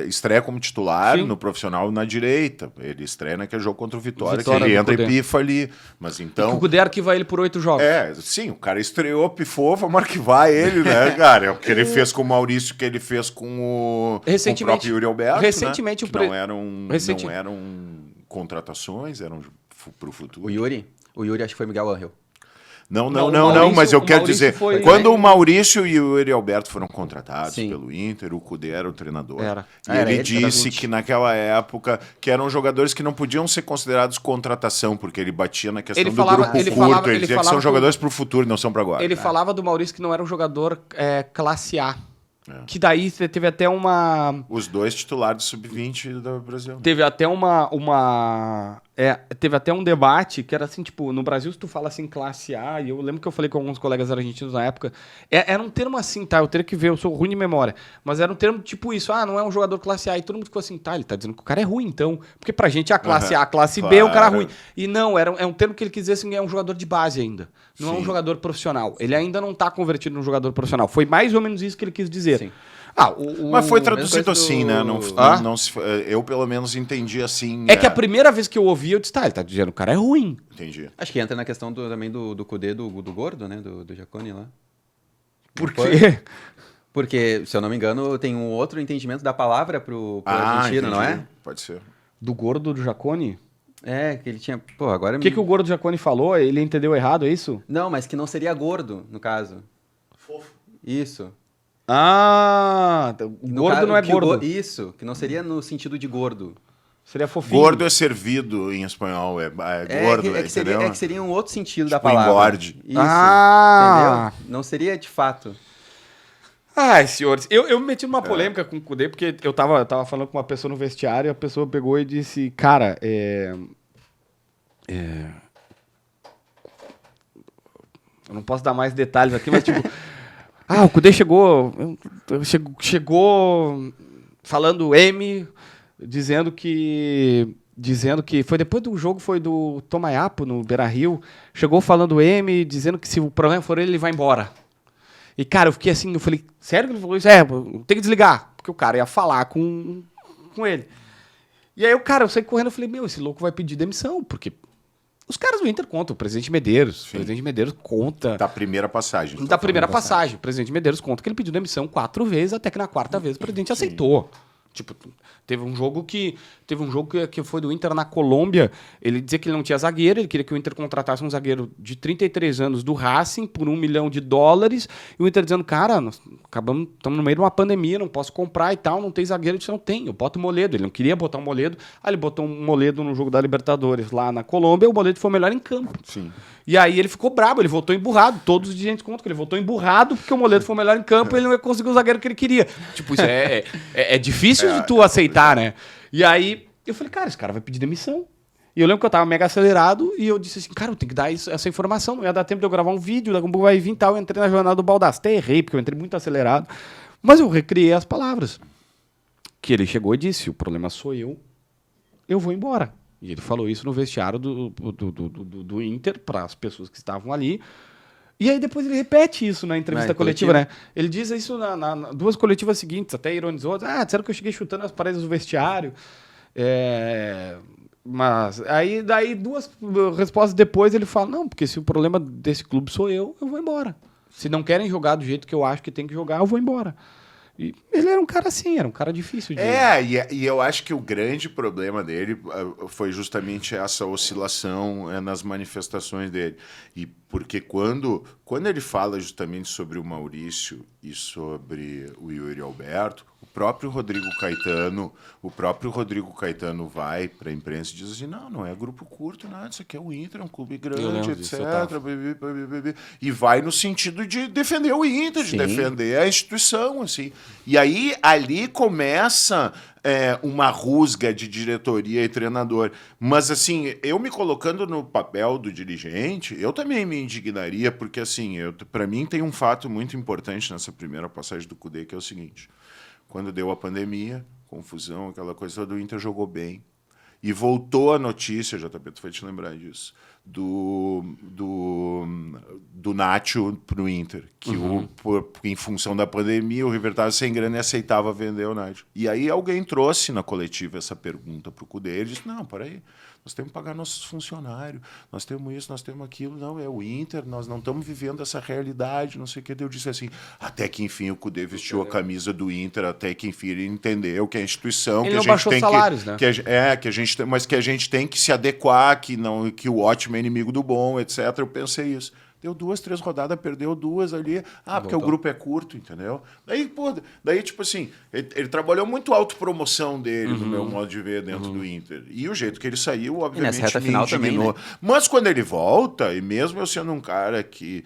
estreia como titular no profissional na direita. Ele estreia naquele jogo contra o Vitória que ele entra e pifa ali. Mas então... E que o Cudê arquiva ele por 8 jogos. Sim, o cara estreou, pifou, vamos arquivar ele, né, cara? É o que ele fez com o Maurício, que ele fez com o próprio Yuri Alberto, recentemente, né? Não eram contratações, eram pro futuro. O Yuri acho que foi Miguel Angel. Não, mas eu quero dizer, quando o Maurício e o Yuri Alberto foram contratados pelo Inter, o Cudê era o treinador. Ele disse que naquela época que eram jogadores que não podiam ser considerados contratação, porque ele batia na questão do grupo curto. Ele dizia que são jogadores pro futuro, não são para agora. Ele falava do Maurício que não era um jogador classe A. Que daí teve até uma... Os 2 titulares do Sub-20 do Brasil. Né? Teve até teve até um debate que era assim, tipo, no Brasil se tu fala assim classe A, e eu lembro que eu falei com alguns colegas argentinos na época, era um termo assim, tá? Eu teria que ver, eu sou ruim de memória, mas era um termo tipo isso, não é um jogador classe A, e todo mundo ficou assim, tá, ele tá dizendo que o cara é ruim, então, porque pra gente a classe A, a classe B é o cara ruim. E não, é um termo que ele quis dizer assim, é um jogador de base ainda, não é um jogador profissional. Ele ainda não tá convertido num jogador profissional. Foi mais ou menos isso que ele quis dizer. Sim. Mas foi traduzido assim, né? Eu, pelo menos, entendi assim. É que a primeira vez que eu ouvi, eu disse, ele tá dizendo que o cara é ruim. Entendi. Acho que entra na questão também do Cudê, do gordo, né? Do Giacone lá. Por quê? Porque, se eu não me engano, tem um outro entendimento da palavra pro argentino, não é? Pode ser. Do gordo do Giacone? Que ele tinha... agora... O que o gordo do Giacone falou? Ele entendeu errado, é isso? Não, mas que não seria gordo, no caso. Fofo. Isso. O gordo não é gordo. Isso, que não seria no sentido de gordo. Seria fofinho. Gordo é servido em espanhol, é gordo, entendeu? É que seria um outro sentido da tipo palavra. Engorde. Isso, entendeu? Não seria de fato. Ai, senhores, eu me meti numa polêmica com o Cudê, porque eu tava falando com uma pessoa no vestiário e a pessoa pegou e disse, cara, eu não posso dar mais detalhes aqui, mas tipo... o Cudê chegou falando M, dizendo que foi depois do jogo, foi do Tomayapo, no Beira-Rio, chegou falando o M, dizendo que se o problema for ele vai embora. E, cara, eu fiquei assim, eu falei, sério que ele falou isso? Tem que desligar, porque o cara ia falar com ele. E aí, eu saí correndo, eu falei, esse louco vai pedir demissão, porque os caras do Inter contam, o presidente Medeiros. Sim. O presidente Medeiros conta... Da primeira passagem. Da primeira passagem. O presidente Medeiros conta que ele pediu demissão 4 vezes, até que na 4ª vez o presidente aceitou. Tipo, teve um jogo que foi do Inter na Colômbia. Ele dizia que ele não tinha zagueiro, ele queria que o Inter contratasse um zagueiro de 33 anos do Racing por $1 milhão. E o Inter dizendo, cara, nós estamos no meio de uma pandemia, não posso comprar e tal, não tem zagueiro. Ele disse, não tem, eu boto o Moledo. Ele não queria botar o Moledo. Aí ele botou um Moledo no jogo da Libertadores lá na Colômbia, e o Moledo foi o melhor em campo. Sim. E aí ele ficou brabo, ele voltou emburrado. Todos os dirigentes contam que ele voltou emburrado porque o Moledo foi o melhor em campo e ele não conseguiu o zagueiro que ele queria. Tipo, isso é difícil de tu aceitar, né? E aí eu falei, cara, esse cara vai pedir demissão. E eu lembro que eu tava mega acelerado e eu disse assim, cara, eu tenho que dar essa informação. Não ia dar tempo de eu gravar um vídeo, daqui a pouco vai vir e tal. Eu entrei na jornada do Baldassi. Até errei, porque eu entrei muito acelerado. Mas eu recriei as palavras. Que ele chegou e disse, o problema sou eu vou embora. E ele falou isso no vestiário do Inter para as pessoas que estavam ali. E aí depois ele repete isso na entrevista coletiva, né? Ele diz isso na 2 coletivas seguintes, até ironizou. Disseram que eu cheguei chutando as paredes do vestiário. Mas aí daí 2 respostas depois ele fala, não, porque se o problema desse clube sou eu vou embora. Se não querem jogar do jeito que eu acho que tem que jogar, eu vou embora. E ele era um cara assim, era um cara difícil de... E eu acho que o grande problema dele foi justamente essa oscilação nas manifestações dele. E porque quando ele fala justamente sobre o Maurício e sobre o Yuri Alberto, o próprio Rodrigo Caetano vai para a imprensa e diz assim, não é grupo curto, nada, isso aqui é o Inter, é um clube grande, etc. E vai no sentido de defender o Inter, de defender a instituição, assim. E aí, ali começa uma rusga de diretoria e treinador. Mas, assim, eu me colocando no papel do dirigente, eu também me indignaria, porque, assim, para mim tem um fato muito importante nessa primeira passagem do Cudê, que é o seguinte. Quando deu a pandemia, confusão, aquela coisa do Inter jogou bem. E voltou a notícia, JP, tu vai te lembrar disso, do Nacho pro Inter, que em função da pandemia o River estava sem grana e aceitava vender o Nacho. E aí alguém trouxe na coletiva essa pergunta pro Cudê, ele disse, não, peraí, nós temos que pagar nossos funcionários, nós temos isso, nós temos aquilo, não, é o Inter, nós não estamos vivendo essa realidade, não sei o que. Eu disse assim, até que enfim o Cudê vestiu a camisa do Inter, até que enfim ele entendeu que a instituição, ele que a gente baixou tem salários, né? Mas que a gente tem que se adequar, que o ótimo é inimigo do bom, etc. Eu pensei isso. Deu 2, 3 rodadas, perdeu 2 ali. Porque o grupo é curto, entendeu? Daí tipo assim, ele trabalhou muito a autopromoção dele, no meu modo de ver, dentro do Inter. E o jeito que ele saiu, obviamente, me indignou. Também, né? Mas quando ele volta, e mesmo eu sendo um cara que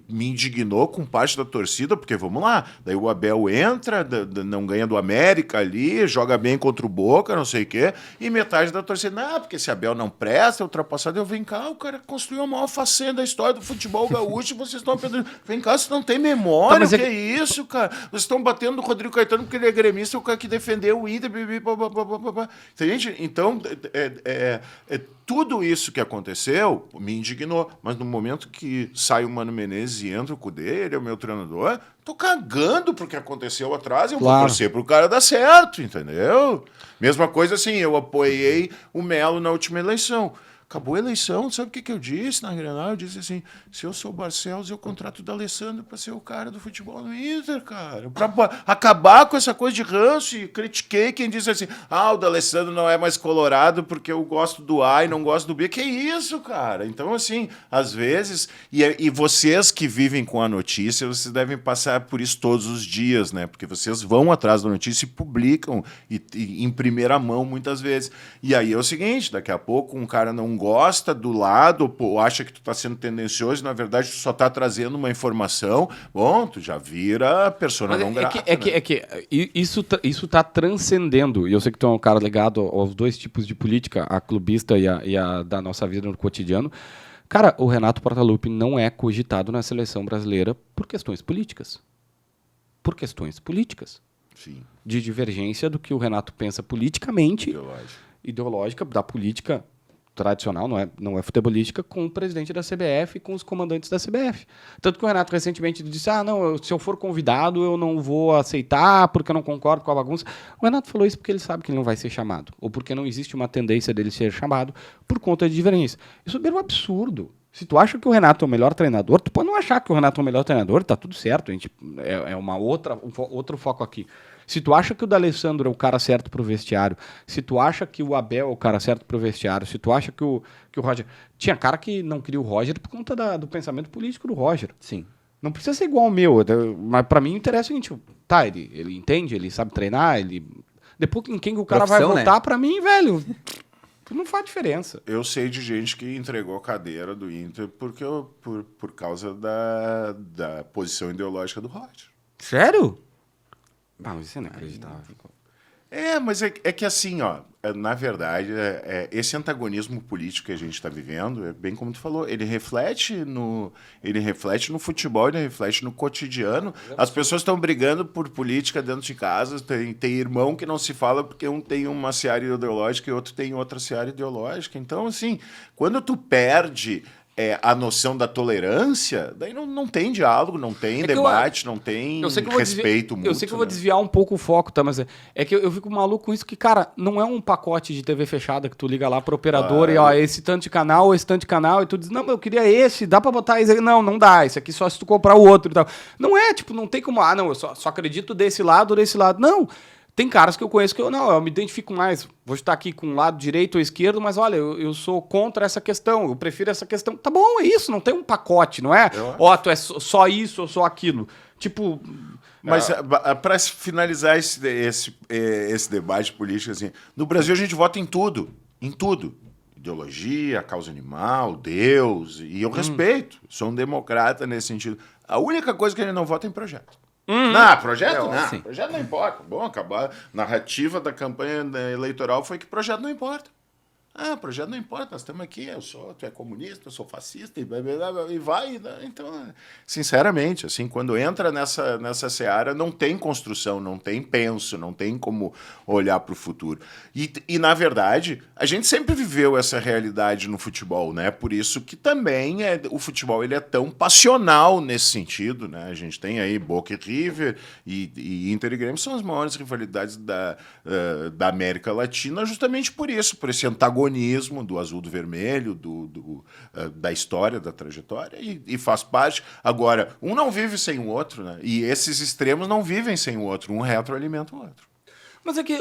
me indignou com parte da torcida, porque vamos lá, daí o Abel entra, não ganha do América ali, joga bem contra o Boca, não sei o quê, e metade da torcida, porque esse Abel não presta, é ultrapassado. Eu venho cá, o cara construiu a maior facenda da história do futebol gaúcho, vocês estão aprendendo. Vem cá, você não tem memória, o que é isso, cara? Vocês estão batendo no Rodrigo Caetano porque ele é gremista, o cara que defendeu o Inter, entende? Então, tudo isso que aconteceu me indignou, mas no momento que sai o Mano Menezes e entra o Cudê, ele é o meu treinador, tô cagando pro que aconteceu atrás, eu vou torcer pro cara dar certo, entendeu? Mesma coisa assim, eu apoiei o Melo na última eleição. Acabou a eleição, sabe o que eu disse na Grenal? Eu disse assim, se eu sou o Barcelos, eu contrato o D'Alessandro para ser o cara do futebol no Inter, cara. Para acabar com essa coisa de ranço. E critiquei quem disse assim, o D'Alessandro não é mais colorado porque eu gosto do A e não gosto do B. Que isso, cara? Então, assim, às vezes... E vocês que vivem com a notícia, vocês devem passar por isso todos os dias, né? Porque vocês vão atrás da notícia e publicam e em primeira mão, muitas vezes. E aí é o seguinte, daqui a pouco um cara não gosta do lado, ou acha que tu está sendo tendencioso, e na verdade tu só está trazendo uma informação, tu já vira persona não grata. Isso está transcendendo, e eu sei que tu é um cara ligado aos 2 tipos de política, a clubista e a da nossa vida no cotidiano. Cara, o Renato Portaluppi não é cogitado na seleção brasileira por questões políticas. Por questões políticas. Sim. de divergência do que o Renato pensa politicamente, ideológica da política tradicional, não é futebolística, com o presidente da CBF e com os comandantes da CBF. Tanto que o Renato recentemente disse, se eu for convidado, eu não vou aceitar, porque eu não concordo com a bagunça. O Renato falou isso porque ele sabe que ele não vai ser chamado, ou porque não existe uma tendência dele ser chamado por conta de divergência. Isso é um absurdo. Se tu acha que o Renato é o melhor treinador, tu pode não achar que o Renato é o melhor treinador, tá tudo certo, a gente, é outro foco aqui. Se tu acha que o D'Alessandro é o cara certo pro vestiário, se tu acha que o Abel é o cara certo pro vestiário, se tu acha que o Roger... Tinha cara que não queria o Roger por conta do pensamento político do Roger. Sim. Não precisa ser igual ao meu, mas pra mim interessa o seguinte, tá, ele entende, ele sabe treinar, depois em quem que o cara vai votar, né? Pra mim, velho... Não faz diferença. Eu sei de gente que entregou a cadeira do Inter por causa da posição ideológica do Roger. Sério? Mas isso é inacreditável. Mas é que assim, na verdade, esse antagonismo político que a gente está vivendo, é bem como tu falou, ele reflete no futebol, ele reflete no cotidiano. As pessoas estão brigando por política dentro de casa, tem irmão que não se fala porque um tem uma seara ideológica e outro tem outra seara ideológica. Então, assim, quando tu perde a noção da tolerância, daí não tem diálogo, não tem debate, não tem respeito mútuo. Eu sei que eu vou desviar um pouco o foco, tá? Mas é que eu fico maluco com isso, que, cara, não é um pacote de TV fechada que tu liga lá pro operador e, esse tanto de canal, e tu diz, não, eu queria esse, dá pra botar esse? Não dá, esse aqui só se tu comprar o outro e tal. Não é, tipo, não tem como, não, eu só acredito desse lado ou desse lado. Não. Tem caras que eu conheço que eu me identifico mais. Vou estar aqui com o lado direito ou esquerdo, mas olha, eu sou contra essa questão, eu prefiro essa questão. Tá bom, é isso, não tem um pacote, não é? Tu é só isso ou só aquilo. Tipo... Mas para finalizar esse debate político, assim, no Brasil a gente vota em tudo. Em tudo. Ideologia, causa animal, Deus, e eu respeito. Sou um democrata nesse sentido. A única coisa que a gente não vota é em projeto. Não, projeto não. Projeto não importa. Bom, acabar. A narrativa da campanha eleitoral foi que projeto não importa. Projeto não importa, nós estamos aqui, tu é comunista, eu sou fascista, e vai. Então, sinceramente, assim, quando entra nessa seara, não tem construção, não tem penso, não tem como olhar para o futuro. E, na verdade, a gente sempre viveu essa realidade no futebol, né? Por isso que também o futebol ele é tão passional nesse sentido, né? A gente tem aí Boca e River e Inter e Grêmio são as maiores rivalidades da América Latina, justamente por isso, por esse antagonismo do azul do vermelho, da história, da trajetória, e faz parte. Agora, um não vive sem o outro, né? E esses extremos não vivem sem o outro, um retroalimenta o outro. Mas é que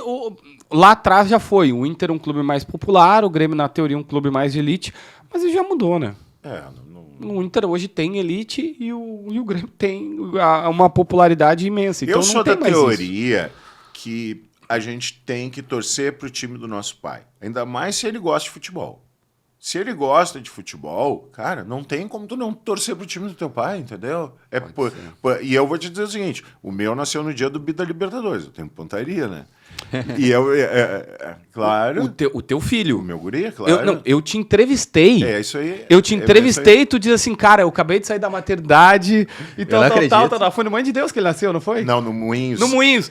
lá atrás já foi, o Inter um clube mais popular, o Grêmio, na teoria, um clube mais de elite, mas ele já mudou, né? O Inter hoje tem elite e o Grêmio tem uma popularidade imensa. Então eu sou da teoria que a gente tem que torcer pro time do nosso pai. Ainda mais se ele gosta de futebol. Se ele gosta de futebol, cara, não tem como tu não torcer pro time do teu pai, entendeu? E eu vou te dizer o seguinte, o meu nasceu no dia do Bi da Libertadores, eu tenho pontaria, né? E eu, claro... O teu filho. O meu guri, claro. Eu te entrevistei. É isso aí. Eu te entrevistei e tu diz assim, cara, eu acabei de sair da maternidade e tal. Foi no Mãe de Deus que ele nasceu, não foi? Não, no Moinhos. No Moinhos.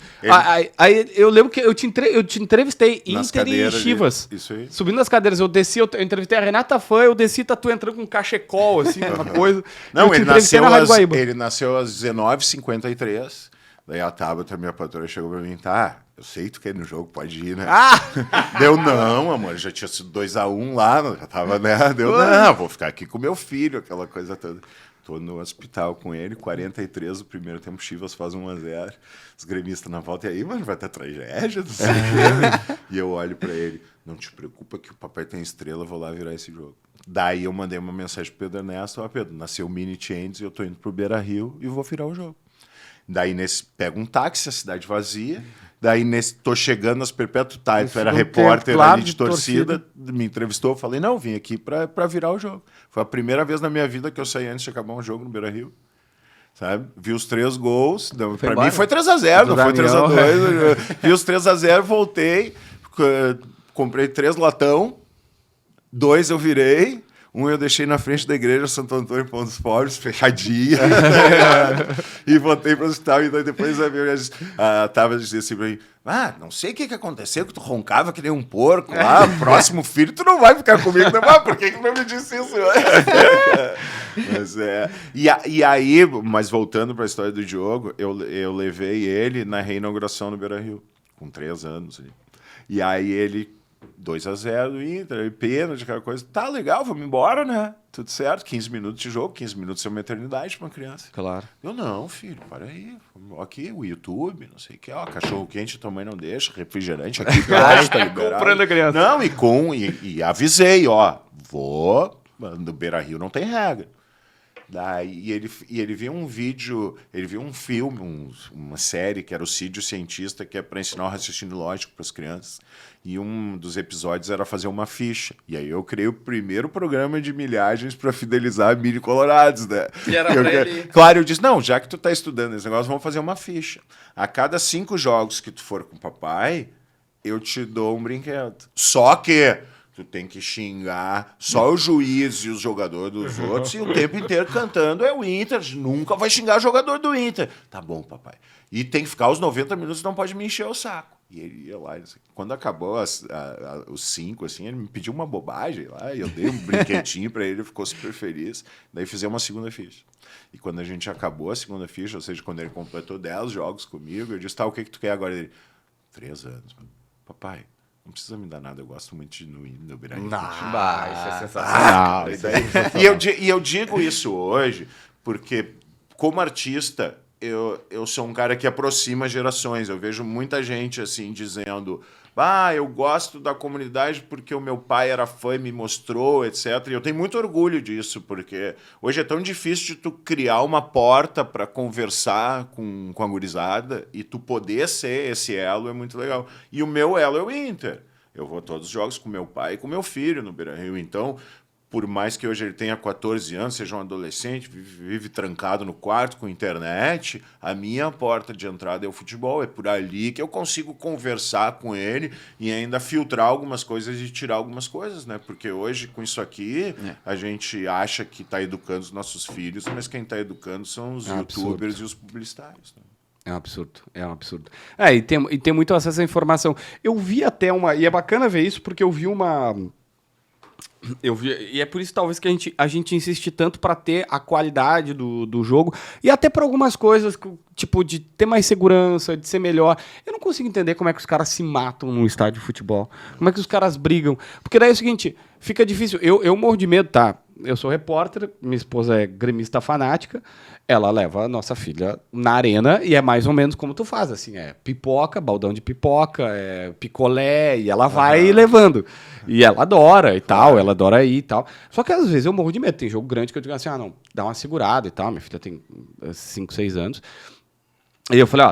Aí eu lembro que eu te entrevistei, Inter e Chivas. Isso aí. Subindo nas cadeiras, eu desci, eu entrevistei a Renata Fã, eu desci, tá tu entrando com um cachecol, assim, uma coisa. Não, ele nasceu às 19h53. Daí a Tabata, minha patroa, chegou pra mim, eu sei que tu quer ir no jogo, pode ir, né? Deu não, amor, já tinha sido 2-1 lá, já tava, né? Deu não, vou ficar aqui com meu filho, aquela coisa toda. Tô no hospital com ele, 43 do primeiro tempo, Chivas faz 1-0, os gremistas na volta, e aí, mano, vai ter tragédia, não sei o quê, né? E eu olho pra ele, não te preocupa que o papai tem estrela, vou lá virar esse jogo. Daí eu mandei uma mensagem pro Pedro Ernesto, Pedro, nasceu o Mini Changes, eu tô indo pro Beira-Rio e vou virar o jogo. Daí pego um táxi, a cidade vazia. Daí tô chegando nas Perpétuo Taito, era repórter ali de torcida, me entrevistou, eu falei, não, vim aqui pra virar o jogo. Foi a primeira vez na minha vida que eu saí antes de acabar um jogo no Beira-Rio. Sabe? Vi os 3 gols, pra mim foi 3-0, não foi 3-2. Vi os 3-0, voltei, comprei 3 latão, 2 eu virei, Um eu deixei na frente da igreja Santo Antônio Pão dos Pobres, fechadinha. E voltei para o hospital. E daí depois a minha tava dizendo assim pra mim, não sei o que aconteceu, que tu roncava que nem um porco lá, próximo filho, tu não vai ficar comigo. Por que não me disse isso? Mas e aí, mas voltando para a história do Diogo, eu levei ele na reinauguração no Beira-Rio, com 3 anos. E aí ele... 2-0 do Inter, pênalti, aquela coisa. Tá legal, vamos embora, né? Tudo certo, 15 minutos de jogo, 15 minutos é uma eternidade pra uma criança. Claro. Eu, não, filho, para aí. Aqui, o YouTube, não sei o que, cachorro quente tua mãe não deixa, refrigerante aqui, tá liberado. Comprando a criança. Não, e avisei, no Beira-Rio não tem regra. Daí ele viu um vídeo, ele viu um filme, uma série que era o Cid, o Cientista, que é para ensinar o raciocínio lógico para as crianças. E um dos episódios era fazer uma ficha. E aí eu criei o primeiro programa de milhagens para fidelizar mini colorados, né? E era pra ele... Claro, eu disse, não, já que tu tá estudando esse negócio, vamos fazer uma ficha. A cada 5 jogos que tu for com o papai, eu te dou um brinquedo. Só que... tu tem que xingar só o juiz e os jogadores dos outros e o tempo inteiro cantando é o Inter. Nunca vai xingar o jogador do Inter. Tá bom, papai. E tem que ficar os 90 minutos, não pode me encher o saco. E ele ia lá. Quando acabou os 5, assim, ele me pediu uma bobagem lá. E eu dei um brinquedinho pra ele, ficou super feliz. Daí fizemos uma segunda ficha. E quando a gente acabou a segunda ficha, ou seja, quando ele completou 10 jogos comigo, eu disse, o que tu quer agora? Ele, 3 anos. Papai, não precisa me dar nada, eu gosto muito de ir no Beira-Rio. Isso é sensacional. E eu digo isso hoje porque, como artista, eu sou um cara que aproxima gerações. Eu vejo muita gente assim dizendo... eu gosto da comunidade porque o meu pai era fã e me mostrou, etc. E eu tenho muito orgulho disso, porque hoje é tão difícil de tu criar uma porta para conversar com a gurizada e tu poder ser esse elo é muito legal. E o meu elo é o Inter. Eu vou a todos os jogos com meu pai e com meu filho no Beira-Rio. Então, por mais que hoje ele tenha 14 anos, seja um adolescente, vive trancado no quarto com internet, a minha porta de entrada é o futebol. É por ali que eu consigo conversar com ele e ainda filtrar algumas coisas e tirar algumas coisas, né? Porque hoje, com isso aqui, a gente acha que está educando os nossos filhos, mas quem está educando são os youtubers e os publicitários, né? É um absurdo. E tem muito acesso à informação. Eu vi até e é bacana ver isso, porque eu vi, e é por isso talvez que a gente insiste tanto para ter a qualidade do jogo e até para algumas coisas, tipo de ter mais segurança, de ser melhor. Eu não consigo entender como é que os caras se matam num estádio de futebol, como é que os caras brigam, porque daí é o seguinte, fica difícil. Eu morro de medo, tá? Eu sou repórter, minha esposa é gremista fanática, ela leva a nossa filha na arena e é mais ou menos como tu faz, assim, é pipoca, baldão de pipoca, é picolé, e ela vai levando. E ela adora e tal, ela adora ir e tal. Só que às vezes eu morro de medo, tem jogo grande que eu digo assim, não, dá uma segurada e tal, minha filha tem 5, 6 anos. E eu falei,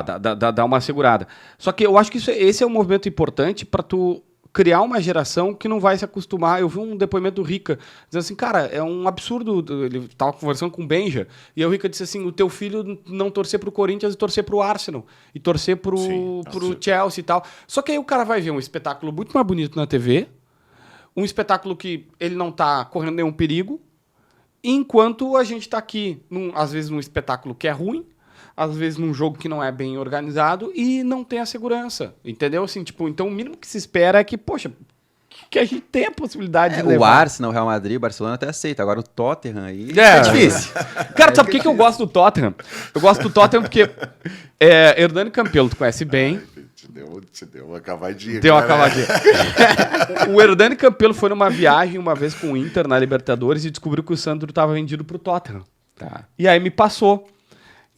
dá uma segurada. Só que eu acho que esse é um movimento importante para tu criar uma geração que não vai se acostumar. Eu vi um depoimento do Rica, dizendo assim, cara, é um absurdo, ele estava conversando com o Benja, e o Rica disse assim, o teu filho não torcer pro Corinthians e torcer pro Arsenal, e torcer pro Chelsea e tal. Só que aí o cara vai ver um espetáculo muito mais bonito na TV, um espetáculo que ele não tá correndo nenhum perigo, enquanto a gente tá aqui, às vezes num espetáculo que é ruim, às vezes num jogo que não é bem organizado e não tem a segurança, entendeu? Assim, tipo, então o mínimo que se espera é que, poxa, que a gente tenha a possibilidade de levar. O Arsenal, o Real Madrid, o Barcelona até aceita, agora o Tottenham aí é difícil. Cara, sabe por que eu gosto do Tottenham? Eu gosto do Tottenham porque Hernani Campelo, tu conhece bem. Te deu uma cavadinha. Deu uma cavadinha. O Hernani Campelo foi numa viagem uma vez com o Inter na Libertadores e descobriu que o Sandro estava vendido pro Tottenham. Tá. E aí me passou.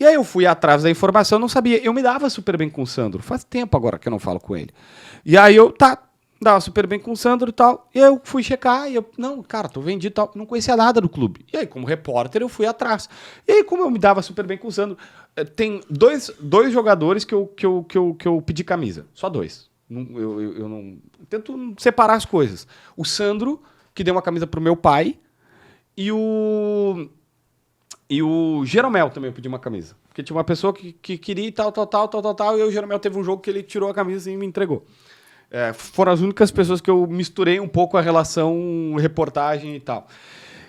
E aí eu fui atrás da informação, não sabia. Eu me dava super bem com o Sandro. Faz tempo agora que eu não falo com ele. E aí eu, dava super bem com o Sandro e tal. E aí eu fui checar e eu, não, cara, tô vendido e tal. Não conhecia nada do clube. E aí, como repórter, eu fui atrás. E aí, como eu me dava super bem com o Sandro, tem dois jogadores que eu pedi camisa. Só 2. Eu não... Tento separar as coisas. O Sandro, que deu uma camisa pro meu pai, e o Jeromel também eu pedi uma camisa. Porque tinha uma pessoa que queria e tal, e o Jeromel teve um jogo que ele tirou a camisa e me entregou. Foram as únicas pessoas que eu misturei um pouco a relação reportagem e tal.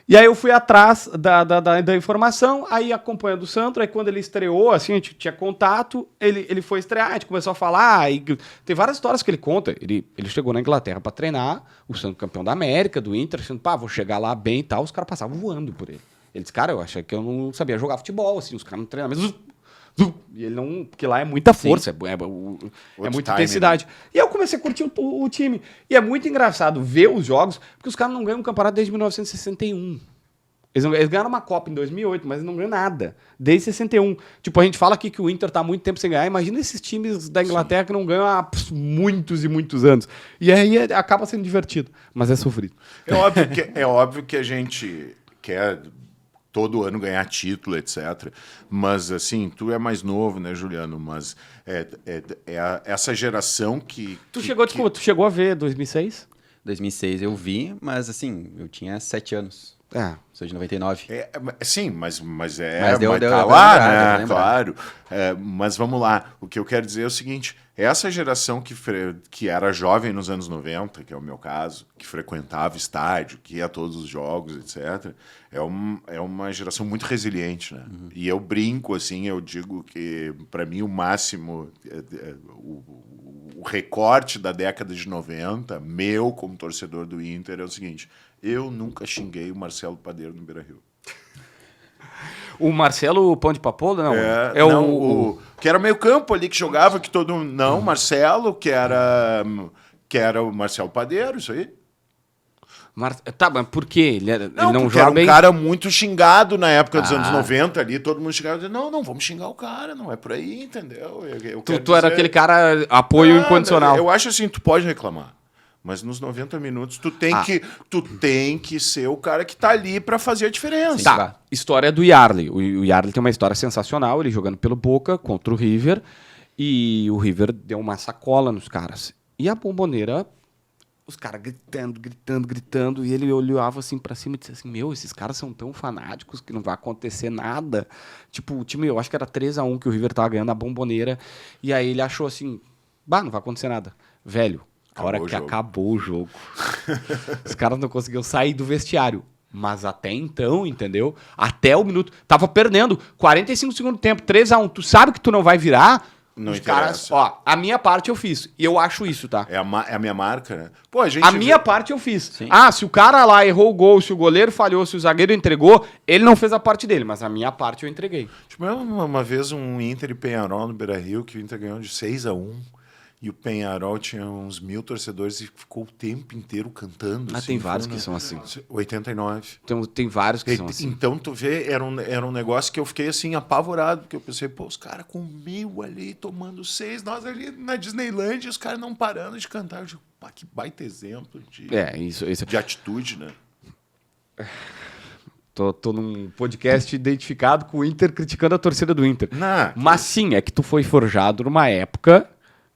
E aí eu fui atrás da informação, aí acompanhando o Sandro, aí quando ele estreou, assim, a gente tinha contato, ele foi estrear, a gente começou a falar, e tem várias histórias que ele conta. Ele chegou na Inglaterra pra treinar, o Sandro campeão da América, do Inter, achando, vou chegar lá bem e tal, os caras passavam voando por ele. Ele disse, cara, eu achei que eu não sabia jogar futebol, assim, os caras no treinamento... E ele não... Porque lá é muita força, é muita intensidade. Né? E aí eu comecei a curtir o time. E é muito engraçado ver os jogos, porque os caras não ganham um campeonato desde 1961. Eles ganharam uma Copa em 2008, mas não ganham nada. Desde 61. Tipo, a gente fala aqui que o Inter tá há muito tempo sem ganhar. Imagina esses times da Inglaterra que não ganham há muitos e muitos anos. E aí acaba sendo divertido, mas é sofrido. É óbvio que a gente quer... todo ano ganhar título, etc. Mas, assim, tu é mais novo, né, Juliano? Mas essa geração que... Tu chegou a ver 2006? 2006 eu vi, mas, assim, eu tinha 7 anos. Sou de 99. Sim, mas deu tá lá, né? Lembrar. Claro. Mas vamos lá. O que eu quero dizer é o seguinte. Essa geração que era jovem nos anos 90, que é o meu caso, que frequentava estádio, que ia a todos os jogos, etc., é uma geração muito resiliente, né? Uhum. E eu brinco, assim, eu digo que, para mim, o máximo, o recorte da década de 90, meu como torcedor do Inter, é o seguinte: eu nunca xinguei o Marcelo Padeiro no Beira-Rio. O Marcelo Pão de Papoula, não? O que era meio campo ali, que jogava, que todo... Não, Marcelo, que era o Marcelo Padeiro, isso aí. Tá, mas por quê? Ele não joga era um bem? Cara muito xingado na época dos anos 90 ali, todo mundo xingava, não, vamos xingar o cara, não é por aí, entendeu? Tu era aquele cara apoio incondicional. Eu acho assim, tu pode reclamar, mas nos 90 minutos tu tem que ser o cara que tá ali pra fazer a diferença. Tá, história do Yarley. O Yarley tem uma história sensacional, ele jogando pelo Boca contra o River, e o River deu uma sacola nos caras. E a Bombonera... Os caras gritando, e ele olhava assim pra cima e disse assim, esses caras são tão fanáticos que não vai acontecer nada. Tipo, o time, eu acho que era 3-1 que o River tava ganhando a Bombonera, e aí ele achou assim, não vai acontecer nada. Velho, a hora que acabou o jogo, os caras não conseguiam sair do vestiário. Mas até então, entendeu? Até o minuto, tava perdendo, 45 segundos do tempo, 3-1, tu sabe que tu não vai virar... Não os interessa. caras, a minha parte eu fiz. E eu acho isso, tá? É a minha marca, né? Pô, minha parte eu fiz. Sim. Se o cara lá errou o gol, se o goleiro falhou, se o zagueiro entregou, ele não fez a parte dele, mas a minha parte eu entreguei. Tipo, uma vez um Inter e Peñarol no Beira-Rio, que o Inter ganhou de 6-1. E o Peñarol tinha uns 1000 torcedores e ficou o tempo inteiro cantando. Tem vários que são assim. 89. Tem vários que são assim. Então, tu vê, era um negócio que eu fiquei assim, apavorado, porque eu pensei, os caras com 1000 ali, tomando 6, nós ali na Disneyland, e os caras não parando de cantar. Eu digo, que baita exemplo de atitude, né? Tô num podcast identificado com o Inter, criticando a torcida do Inter. Mas sim, é que tu foi forjado numa época...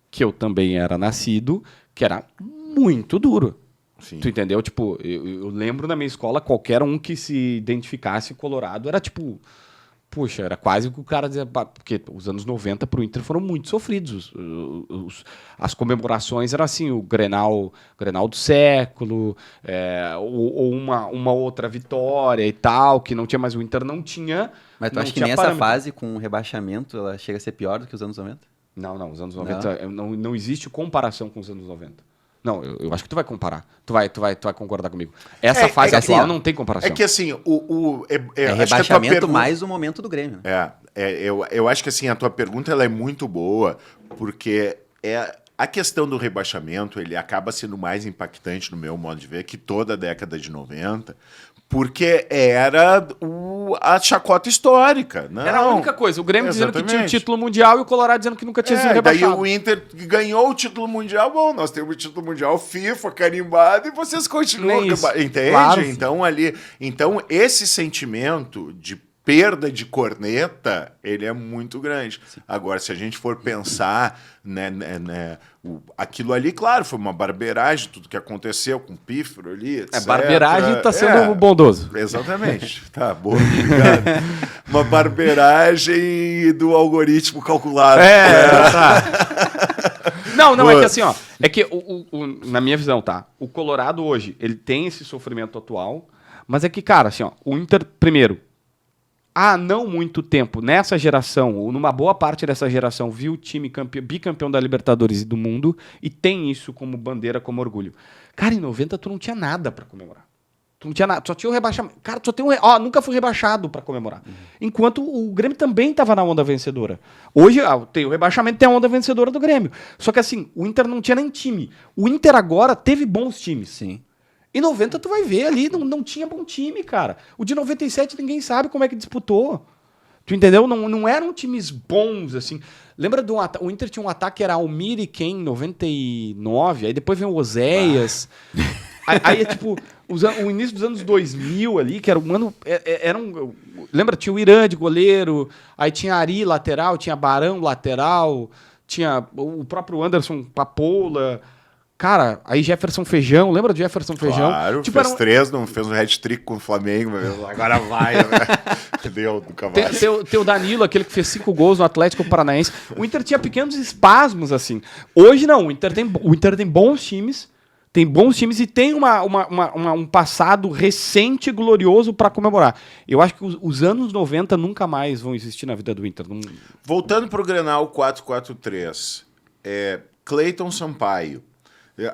que eu também era nascido, que era muito duro. Sim. Tu entendeu? Tipo, eu lembro na minha escola, qualquer um que se identificasse colorado era tipo... Puxa, era quase o que o cara dizia... Porque os anos 90 pro Inter foram muito sofridos. As comemorações eram assim, o Grenal do século, ou uma outra vitória e tal, que não tinha, mas o Inter não tinha... Mas tu acha que nessa fase, com o rebaixamento, ela chega a ser pior do que os anos 90? Não, os anos 90 não existe comparação com os anos 90. Não, eu acho que tu vai comparar. Tu vai concordar comigo. Essa fase atual assim, não tem comparação. É que assim, é rebaixamento mais o momento do Grêmio. Né? Eu acho que assim, a tua pergunta ela é muito boa, porque a questão do rebaixamento ele acaba sendo mais impactante, no meu modo de ver, que toda a década de 90, porque era a chacota histórica. Não, era a única coisa. O Grêmio dizendo que tinha o título mundial e o Colorado dizendo que nunca tinha sido rebaixado. Daí o Inter ganhou o título mundial. Bom, nós temos o título mundial FIFA carimbado e vocês continuam. Entende? Claro. Então, esse sentimento de perda de corneta, ele é muito grande. Sim. Agora, se a gente for pensar, aquilo ali, claro, foi uma barbeiragem, tudo que aconteceu com o Pífaro ali, etc. Barbeiragem tá sendo bondoso. Exatamente. Tá, boa, obrigado. Uma barbeiragem do algoritmo calculado. Tá. Não, é que assim, é que na minha visão, tá? O Colorado hoje, ele tem esse sofrimento atual, Mas é que, cara, assim, ó, o Inter, primeiro, há não muito tempo, nessa geração, ou numa boa parte dessa geração, viu o time bicampeão da Libertadores e do mundo, e tem isso como bandeira, como orgulho. Cara, em 90 tu não tinha nada pra comemorar. Tu não tinha nada, só tinha o rebaixamento. Cara, só tem nunca fui rebaixado pra comemorar. Enquanto o Grêmio também tava na onda vencedora. Hoje, tem o rebaixamento, tem a onda vencedora do Grêmio. Só que assim, o Inter não tinha nem time. O Inter agora teve bons times. Sim. Em 90 tu vai ver ali, não tinha bom time, cara. O de 97 ninguém sabe como é que disputou. Tu entendeu? Não eram times bons, assim. Lembra o Inter tinha um ataque que era Almir e Ken em 99, aí depois vem o Oséias. Aí é tipo, o início dos anos 2000 ali, que era um ano. Lembra? Tinha o Irã de goleiro, aí tinha Ari lateral, tinha Barão lateral, tinha o próprio Anderson Papoula. Cara, aí Jefferson Feijão, lembra do Jefferson Feijão? Claro, tipo, fez 3, não fez um hat-trick com o Flamengo, agora vai. Deu, nunca vai. Tem o Danilo, aquele que fez 5 gols no Atlético Paranaense. O Inter tinha pequenos espasmos, assim. Hoje não, o Inter tem bons times, e tem um passado recente e glorioso para comemorar. Eu acho que os anos 90 nunca mais vão existir na vida do Inter. Voltando pro Grenal 4-4-3, Cleiton Sampaio.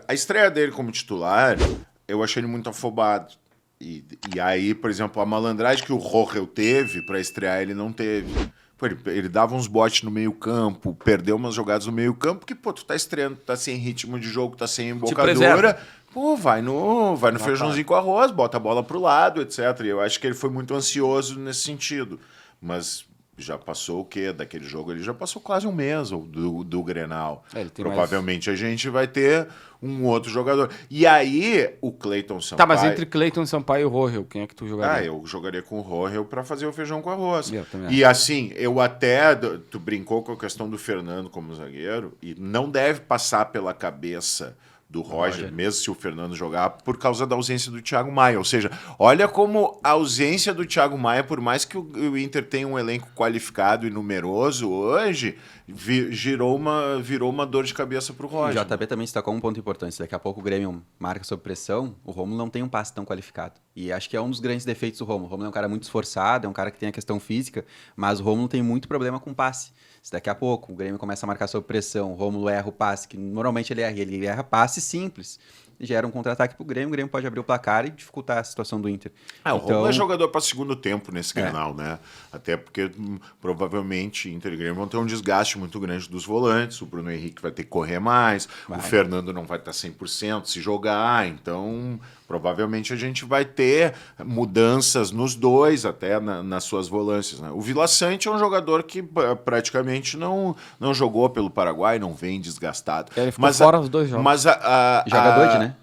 A estreia dele como titular, eu achei ele muito afobado. E aí, por exemplo, a malandragem que o Rohel teve para estrear, ele não teve. Pô, ele dava uns botes no meio campo, perdeu umas jogadas no meio campo, porque, pô, tu tá estreando, tá sem ritmo de jogo, tá sem embocadura. Pô, vai no feijãozinho com arroz, bota a bola pro lado, etc. E eu acho que ele foi muito ansioso nesse sentido. Mas já passou o quê? Daquele jogo ele já passou quase um mês do Grenal. Provavelmente a gente vai ter um outro jogador. E aí, o Cleiton Sampaio... Tá, mas entre Cleiton Sampaio e o Rohel, quem é que tu jogaria? Eu jogaria com o Rohel para fazer o feijão com arroz. E assim, tu brincou com a questão do Fernando como zagueiro, e não deve passar pela cabeça do Roger, mesmo se o Fernando jogar, por causa da ausência do Thiago Maia. Ou seja, olha como a ausência do Thiago Maia, por mais que o Inter tenha um elenco qualificado e numeroso hoje, virou uma dor de cabeça pro Roger. O JB também destacou um ponto importante. Daqui a pouco o Grêmio marca sob pressão, o Rômulo não tem um passe tão qualificado. E acho que é um dos grandes defeitos do Rômulo. O Rômulo é um cara muito esforçado, é um cara que tem a questão física, mas o Rômulo tem muito problema com passe. Se daqui a pouco o Grêmio começa a marcar sob pressão, o Rômulo erra o passe, que normalmente ele erra passe simples, gera um contra-ataque pro Grêmio, o Grêmio pode abrir o placar e dificultar a situação do Inter. O Rômulo é jogador para segundo tempo nesse Grenal, né? Até porque provavelmente Inter e Grêmio vão ter um desgaste muito grande dos volantes, o Bruno Henrique vai ter que correr mais, o Fernando não vai estar 100% se jogar, então provavelmente a gente vai ter mudanças nos dois, até nas suas volâncias, né? O Vila Sante é um jogador que praticamente não jogou pelo Paraguai, não vem desgastado. Ele ficou fora os dois jogos. Mas joga doide, né?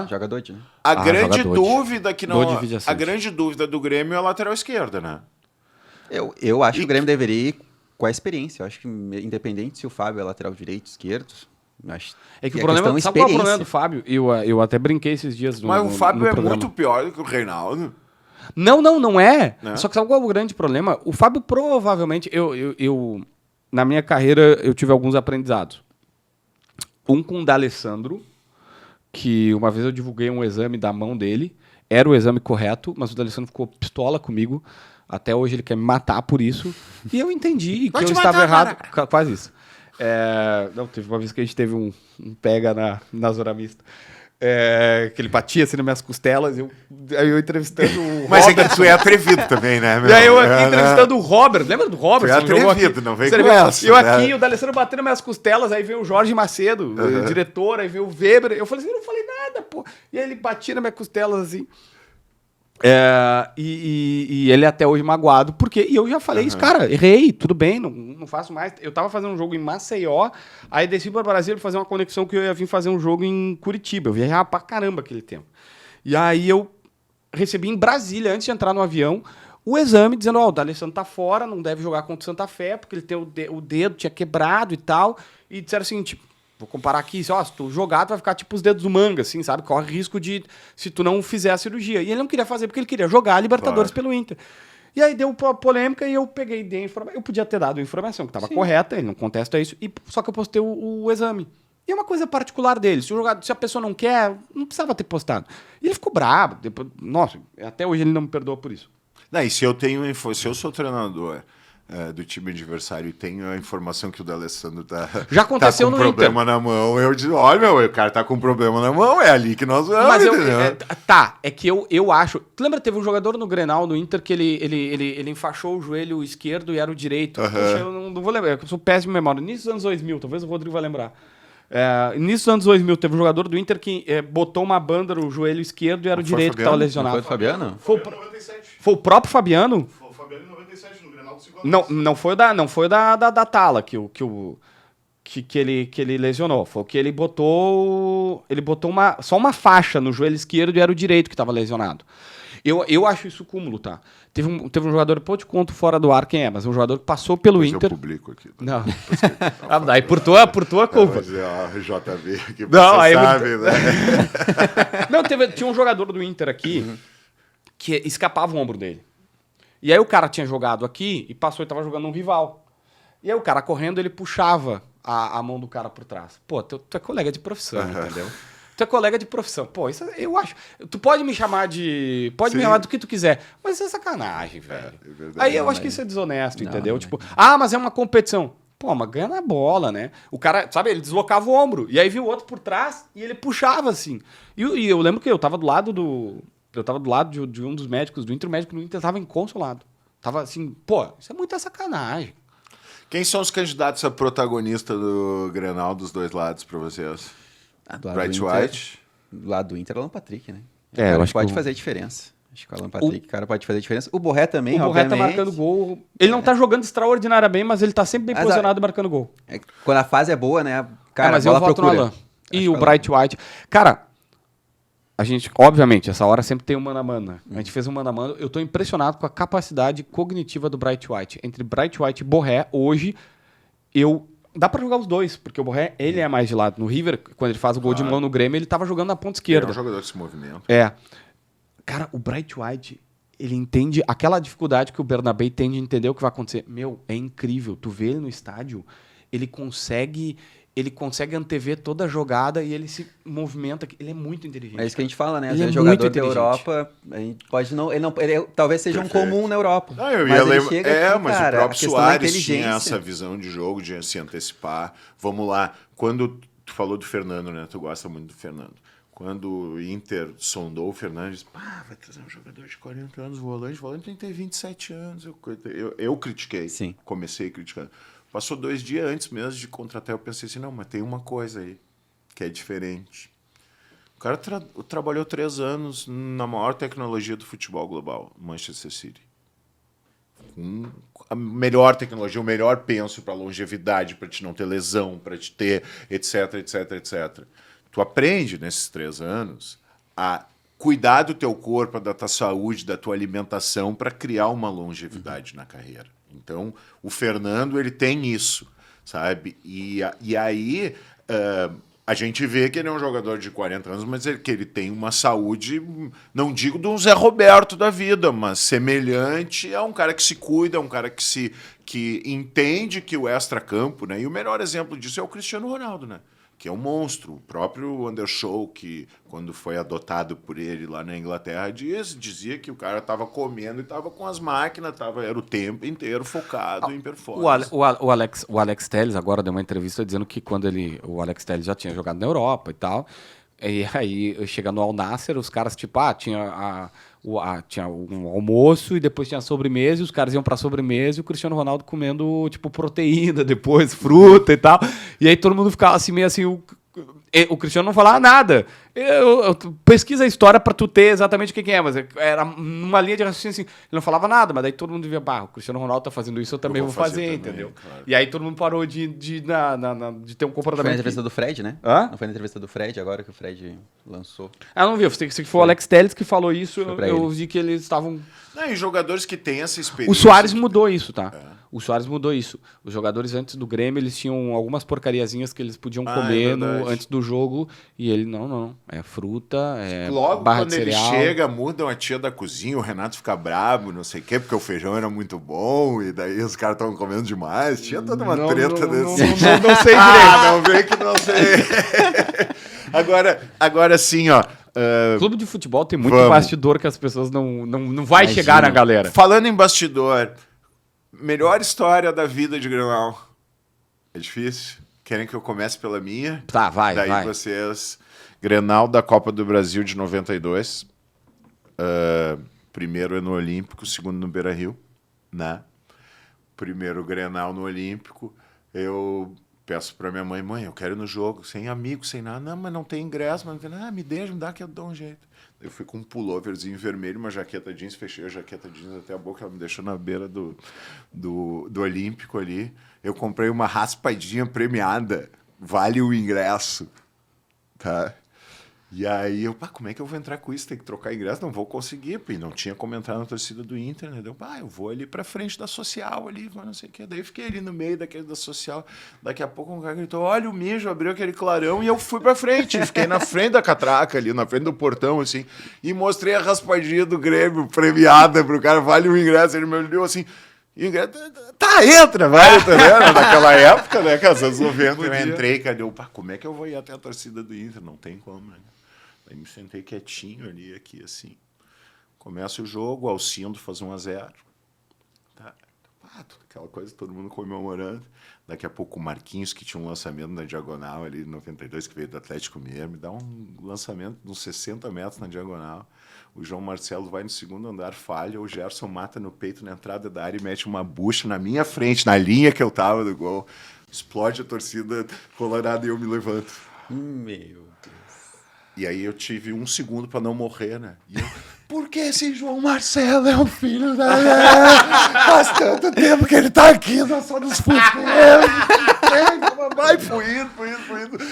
Joga doide, né? A grande dúvida do Grêmio é a lateral esquerda, né? Eu acho que o Grêmio deveria ir com a experiência. Eu acho que independente se o Fábio é lateral direito, esquerdo... É que o problema, sabe qual é o problema do Fábio? Eu até brinquei esses dias Mas o Fábio é muito pior do que o Reinaldo. Não é. Só que sabe qual é o grande problema? O Fábio provavelmente... Eu na minha carreira, eu tive alguns aprendizados. Um com o D'Alessandro, que uma vez eu divulguei um exame da mão dele. Era o exame correto, mas o D'Alessandro ficou pistola comigo. Até hoje ele quer me matar por isso. E eu entendi que eu estava errado. Quase isso. Não, teve uma vez que a gente teve um pega na Zona Mista. Que ele batia assim nas minhas costelas, eu entrevistando o Mas Robert. É que tu é atrevido também, né, meu? E aí eu aqui entrevistando o Robert, lembra do Robert? Tu é atrevido, não vem com essa. Eu aqui, o D'Alessandro batendo nas minhas costelas, aí veio o Jorge Macedo, o diretor, aí veio o Weber, eu falei assim, eu não falei nada, pô. E aí ele batia nas minhas costelas assim. E ele até hoje magoado, porque eu já falei isso, cara, errei, tudo bem, não faço mais. Eu tava fazendo um jogo em Maceió, aí desci para Brasília pra fazer uma conexão que eu ia vir fazer um jogo em Curitiba. Eu viajava pra caramba aquele tempo. E aí eu recebi em Brasília, antes de entrar no avião, o exame dizendo, o D'Alessandro tá fora, não deve jogar contra o Santa Fé, porque ele tem o dedo, tinha quebrado e tal. E disseram assim, tipo, vou comparar aqui, se tu jogar, tu vai ficar tipo os dedos do manga, assim, sabe? Corre risco de, se tu não fizer a cirurgia. E ele não queria fazer, porque ele queria jogar a Libertadores pelo Inter. E aí deu polêmica e eu peguei e dei a informação. Eu podia ter dado a informação que estava correta, ele não contesta isso, só que eu postei o exame. E é uma coisa particular dele. Se a pessoa não quer, não precisava ter postado. E ele ficou bravo. Depois, nossa, até hoje ele não me perdoa por isso. Não, e se eu sou treinador do time adversário e tenho a informação que o D'Alessandro Já aconteceu tá com no problema na mão, eu digo, olha, o cara tá com problema na mão, é ali que nós vamos, Mas entendeu? é que eu acho... Tu lembra, teve um jogador no Grenal, no Inter, que ele enfaixou o joelho esquerdo e era o direito. Poxa, eu não vou lembrar, eu sou péssimo de memória. Início dos anos 2000, talvez o Rodrigo vai lembrar. Início dos anos 2000, teve um jogador do Inter que botou uma banda no joelho esquerdo e era o direito que estava lesionado. Foi o Fabiano? Foi o próprio Fabiano? Foi o Fabiano em 97, no Grenal do 5 Não foi da Tala que ele lesionou. Foi o que ele botou só uma faixa no joelho esquerdo e era o direito que estava lesionado. Eu acho isso cúmulo, tá? Teve um jogador, depois eu te conto fora do ar quem é, mas um jogador que passou pelo Inter. Eu publico aqui. Tá? Não. Daí por tua culpa. Mas é a JB que Não, você aí sabe, né? Não, tinha um jogador do Inter aqui que escapava o ombro dele. E aí o cara tinha jogado aqui e passou e tava jogando um rival. E aí o cara correndo, ele puxava a mão do cara por trás. Pô, tu é colega de profissão, entendeu? Tu é colega de profissão. Pô, isso eu acho... Tu pode me chamar de... Pode me chamar do que tu quiser. Mas isso é sacanagem, velho. É verdade. Aí eu acho que isso é desonesto, entendeu? Tipo, mas é uma competição. Pô, mas ganha na bola, né? O cara, sabe, ele deslocava o ombro. E aí viu o outro por trás e ele puxava, assim. E eu lembro que eu tava do lado de um dos médicos do Inter. O médico do Inter tava inconsolado. Tava assim, pô, isso é muita sacanagem. Quem são os candidatos a protagonista do Grenal dos dois lados pra vocês? Bright White? Do lado do Inter, Alan Patrick, né? Eu acho pode que fazer a diferença. Acho que o Alan Patrick, cara, pode fazer a diferença. O Borré também, o Borré obviamente. tá marcando gol. Ele não tá jogando extraordinariamente bem, mas ele tá sempre bem posicionado e marcando gol. Quando a fase é boa, né? Cara, mas a bola eu voto procura. no Alan. E o Bright White. Cara, a gente, obviamente, essa hora sempre tem um mano a mano. A gente fez um mano a mano. Eu tô impressionado com a capacidade cognitiva do Bright White. Entre Bright White e Borré, hoje, dá pra jogar os dois, porque o Borré, ele é mais de lado. No River, quando ele faz o gol de mão no Grêmio, ele tava jogando na ponta esquerda. Ele é um jogador que se movimenta. Cara, o Bright White, ele entende aquela dificuldade que o Bernabé tem de entender o que vai acontecer. Meu, é incrível. Tu vê ele no estádio, ele consegue antever toda a jogada e ele se movimenta. Ele é muito inteligente. É isso que a gente fala, né? Às Ele é vezes, muito jogador da inteligente. Europa, a gente pode não, ele talvez seja um comum na Europa. Eu mas ia ele lembrar. chega aqui, Mas cara, o a próprio questão da Soares tinha inteligência. essa visão de jogo, de se antecipar. Vamos lá. Quando tu falou do Fernando, né? Tu gosta muito do Fernando. Quando o Inter sondou o Fernandes, vai trazer um jogador de 40 anos, volante tem que ter 27 anos. Eu critiquei. Sim. Comecei criticando. Passou 2 dias antes mesmo de contratar, eu pensei assim, não, mas tem uma coisa aí que é diferente. O cara trabalhou 3 anos na maior tecnologia do futebol global, Manchester City. Com a melhor tecnologia, o melhor penso para longevidade, para te não ter lesão, para te ter, etc, etc, etc. Tu aprende nesses 3 anos a cuidar do teu corpo, da tua saúde, da tua alimentação para criar uma longevidade na carreira. Então, o Fernando, ele tem isso, sabe? E aí, a gente vê que ele é um jogador de 40 anos, mas que ele tem uma saúde, não digo de um Zé Roberto da vida, mas semelhante a um cara que se cuida, um cara que entende que o extracampo, né? E o melhor exemplo disso é o Cristiano Ronaldo, né? Que é um monstro. O próprio Undershow, que quando foi adotado por ele lá na Inglaterra, dizia que o cara estava comendo e estava com as máquinas, era o tempo inteiro focado em performance. O Alex Telles agora deu uma entrevista dizendo que quando o Alex Telles já tinha jogado na Europa e tal, e aí chega no Al Nassr, os caras tipo, tinha um almoço e depois tinha a sobremesa, e os caras iam pra sobremesa e o Cristiano Ronaldo comendo, tipo, proteína depois, fruta e tal. E aí todo mundo ficava assim, meio assim, o Cristiano não falava nada. Pesquisa a história pra tu ter exatamente o que é, mas era numa linha de raciocínio assim, ele não falava nada, mas daí todo mundo via, o Cristiano Ronaldo tá fazendo isso, eu também vou fazer também, entendeu? Claro. E aí todo mundo parou de ter um comportamento. Foi na entrevista do Fred, né? Hã? Não foi na entrevista do Fred, agora que o Fred lançou. Não vi, se foi o Alex Telles que falou isso, eu vi que eles estavam... E jogadores que têm essa experiência... O Soares mudou isso, tá? O Soares mudou isso. Os jogadores antes do Grêmio, eles tinham algumas porcariazinhas que eles podiam comer antes do no jogo e ele, não, é fruta, é Logo barra quando de ele cereal. chega, mudam a tia da cozinha, o Renato fica brabo, não sei o quê, porque o feijão era muito bom, e daí os caras estavam comendo demais. Tinha toda uma treta desse. Não sei direito. Não vem que não sei. Agora sim, ó. Clube de futebol tem muito Vamos. bastidor que as pessoas não vai chegar na galera. Falando em bastidor, melhor história da vida de Grenal. É difícil? Querem que eu comece pela minha? Tá, vai. Daí vocês... Grenal da Copa do Brasil de 92. Primeiro é no Olímpico, segundo no Beira-Rio, né? Primeiro Grenal no Olímpico. Eu peço pra minha mãe, eu quero ir no jogo, sem amigos, sem nada. Não, mas não tem ingresso. Mas não tem... me deixa, me dá que eu dou um jeito. Eu fui com um pulloverzinho vermelho, uma jaqueta jeans, fechei a jaqueta jeans até a boca, ela me deixou na beira do Olímpico ali. Eu comprei uma raspadinha premiada, vale o ingresso, tá? E aí eu, como é que eu vou entrar com isso? Tem que trocar ingresso? Não vou conseguir, porque não tinha como entrar na torcida do Inter, né? Eu vou ali pra frente da social ali, não sei o quê. Daí eu fiquei ali no meio daquele da social. Daqui a pouco um cara gritou, olha o mijo, abriu aquele clarão e eu fui pra frente. Fiquei na frente da catraca ali, na frente do portão, assim, e mostrei a raspadinha do Grêmio premiada pro cara, vale o ingresso. Ele me olhou assim... Tá, entra, vai, entendeu? Naquela época, né, que às anos 90 eu entrei, cadê o... como é que eu vou ir até a torcida do Inter? Não tem como, né? Aí me sentei quietinho ali, aqui, assim. Começa o jogo, Alcindo faz 1-0. Tá. Aquela coisa, todo mundo comemorando. Daqui a pouco o Marquinhos, que tinha um lançamento na diagonal ali, em 92, que veio do Atlético Mineiro, me dá um lançamento de uns 60 metros na diagonal. O João Marcelo vai no segundo andar, falha, o Gerson mata no peito na entrada da área e mete uma bucha na minha frente, na linha que eu tava do gol. Explode a torcida colorada e eu me levanto. Meu Deus. E aí eu tive 1 segundo para não morrer, né? E eu, porque esse João Marcelo é um filho da... Faz tanto tempo que ele tá aqui, nós só nos fudemos. Vai, fui indo.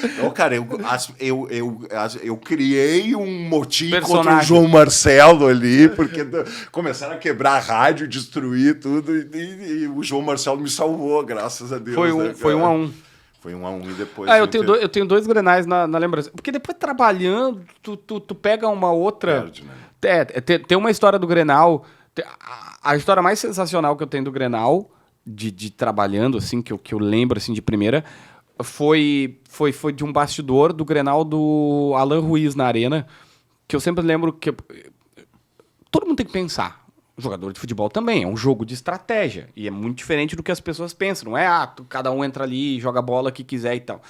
Então, cara, eu criei um motim contra o João Marcelo ali, porque começaram a quebrar a rádio, destruir tudo, e o João Marcelo me salvou, graças a Deus. Foi 1-1. Foi 1-1 e depois... eu tenho 2 Grenais na lembrança. Porque depois, trabalhando, tu pega uma outra... Perde, né? Tem uma história do Grenal... A história mais sensacional que eu tenho do Grenal, de trabalhando, assim, que eu lembro, assim, de primeira, foi de um bastidor do Grenal do Alan Ruiz na Arena, que eu sempre lembro que... Todo mundo tem que pensar. Jogador de futebol também, é um jogo de estratégia. E é muito diferente do que as pessoas pensam. Não é, cada um entra ali e joga a bola que quiser e tal.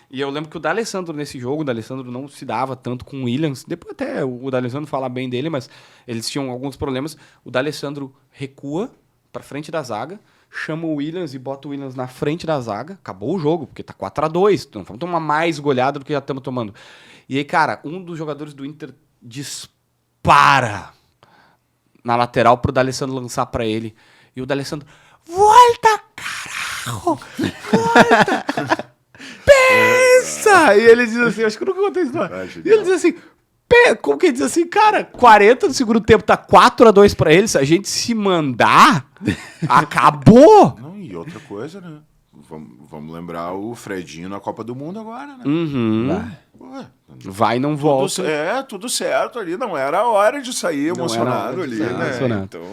E eu lembro que o D'Alessandro nesse jogo, o D'Alessandro não se dava tanto com o Williams. Depois até o D'Alessandro fala bem dele, mas eles tinham alguns problemas. O D'Alessandro recua pra frente da zaga, chama o Williams e bota o Williams na frente da zaga. Acabou o jogo, porque tá 4-2. Então vamos tomar mais goleada do que já estamos tomando. E aí, cara, um dos jogadores do Inter dispara na lateral pro D'Alessandro lançar pra ele. E o D'Alessandro, volta, caralho! Volta! Pensa! E ele diz assim, acho que eu nunca contei isso. E ele diz assim, como que ele diz assim, cara, 40 do segundo tempo, tá 4-2 pra ele, se a gente se mandar, acabou! Não, e outra coisa, né? Vamos lembrar o Fredinho na Copa do Mundo agora, né? Vai, não volta. Tudo certo ali, não era a hora de sair emocionado ali, né? Emocionado. Então,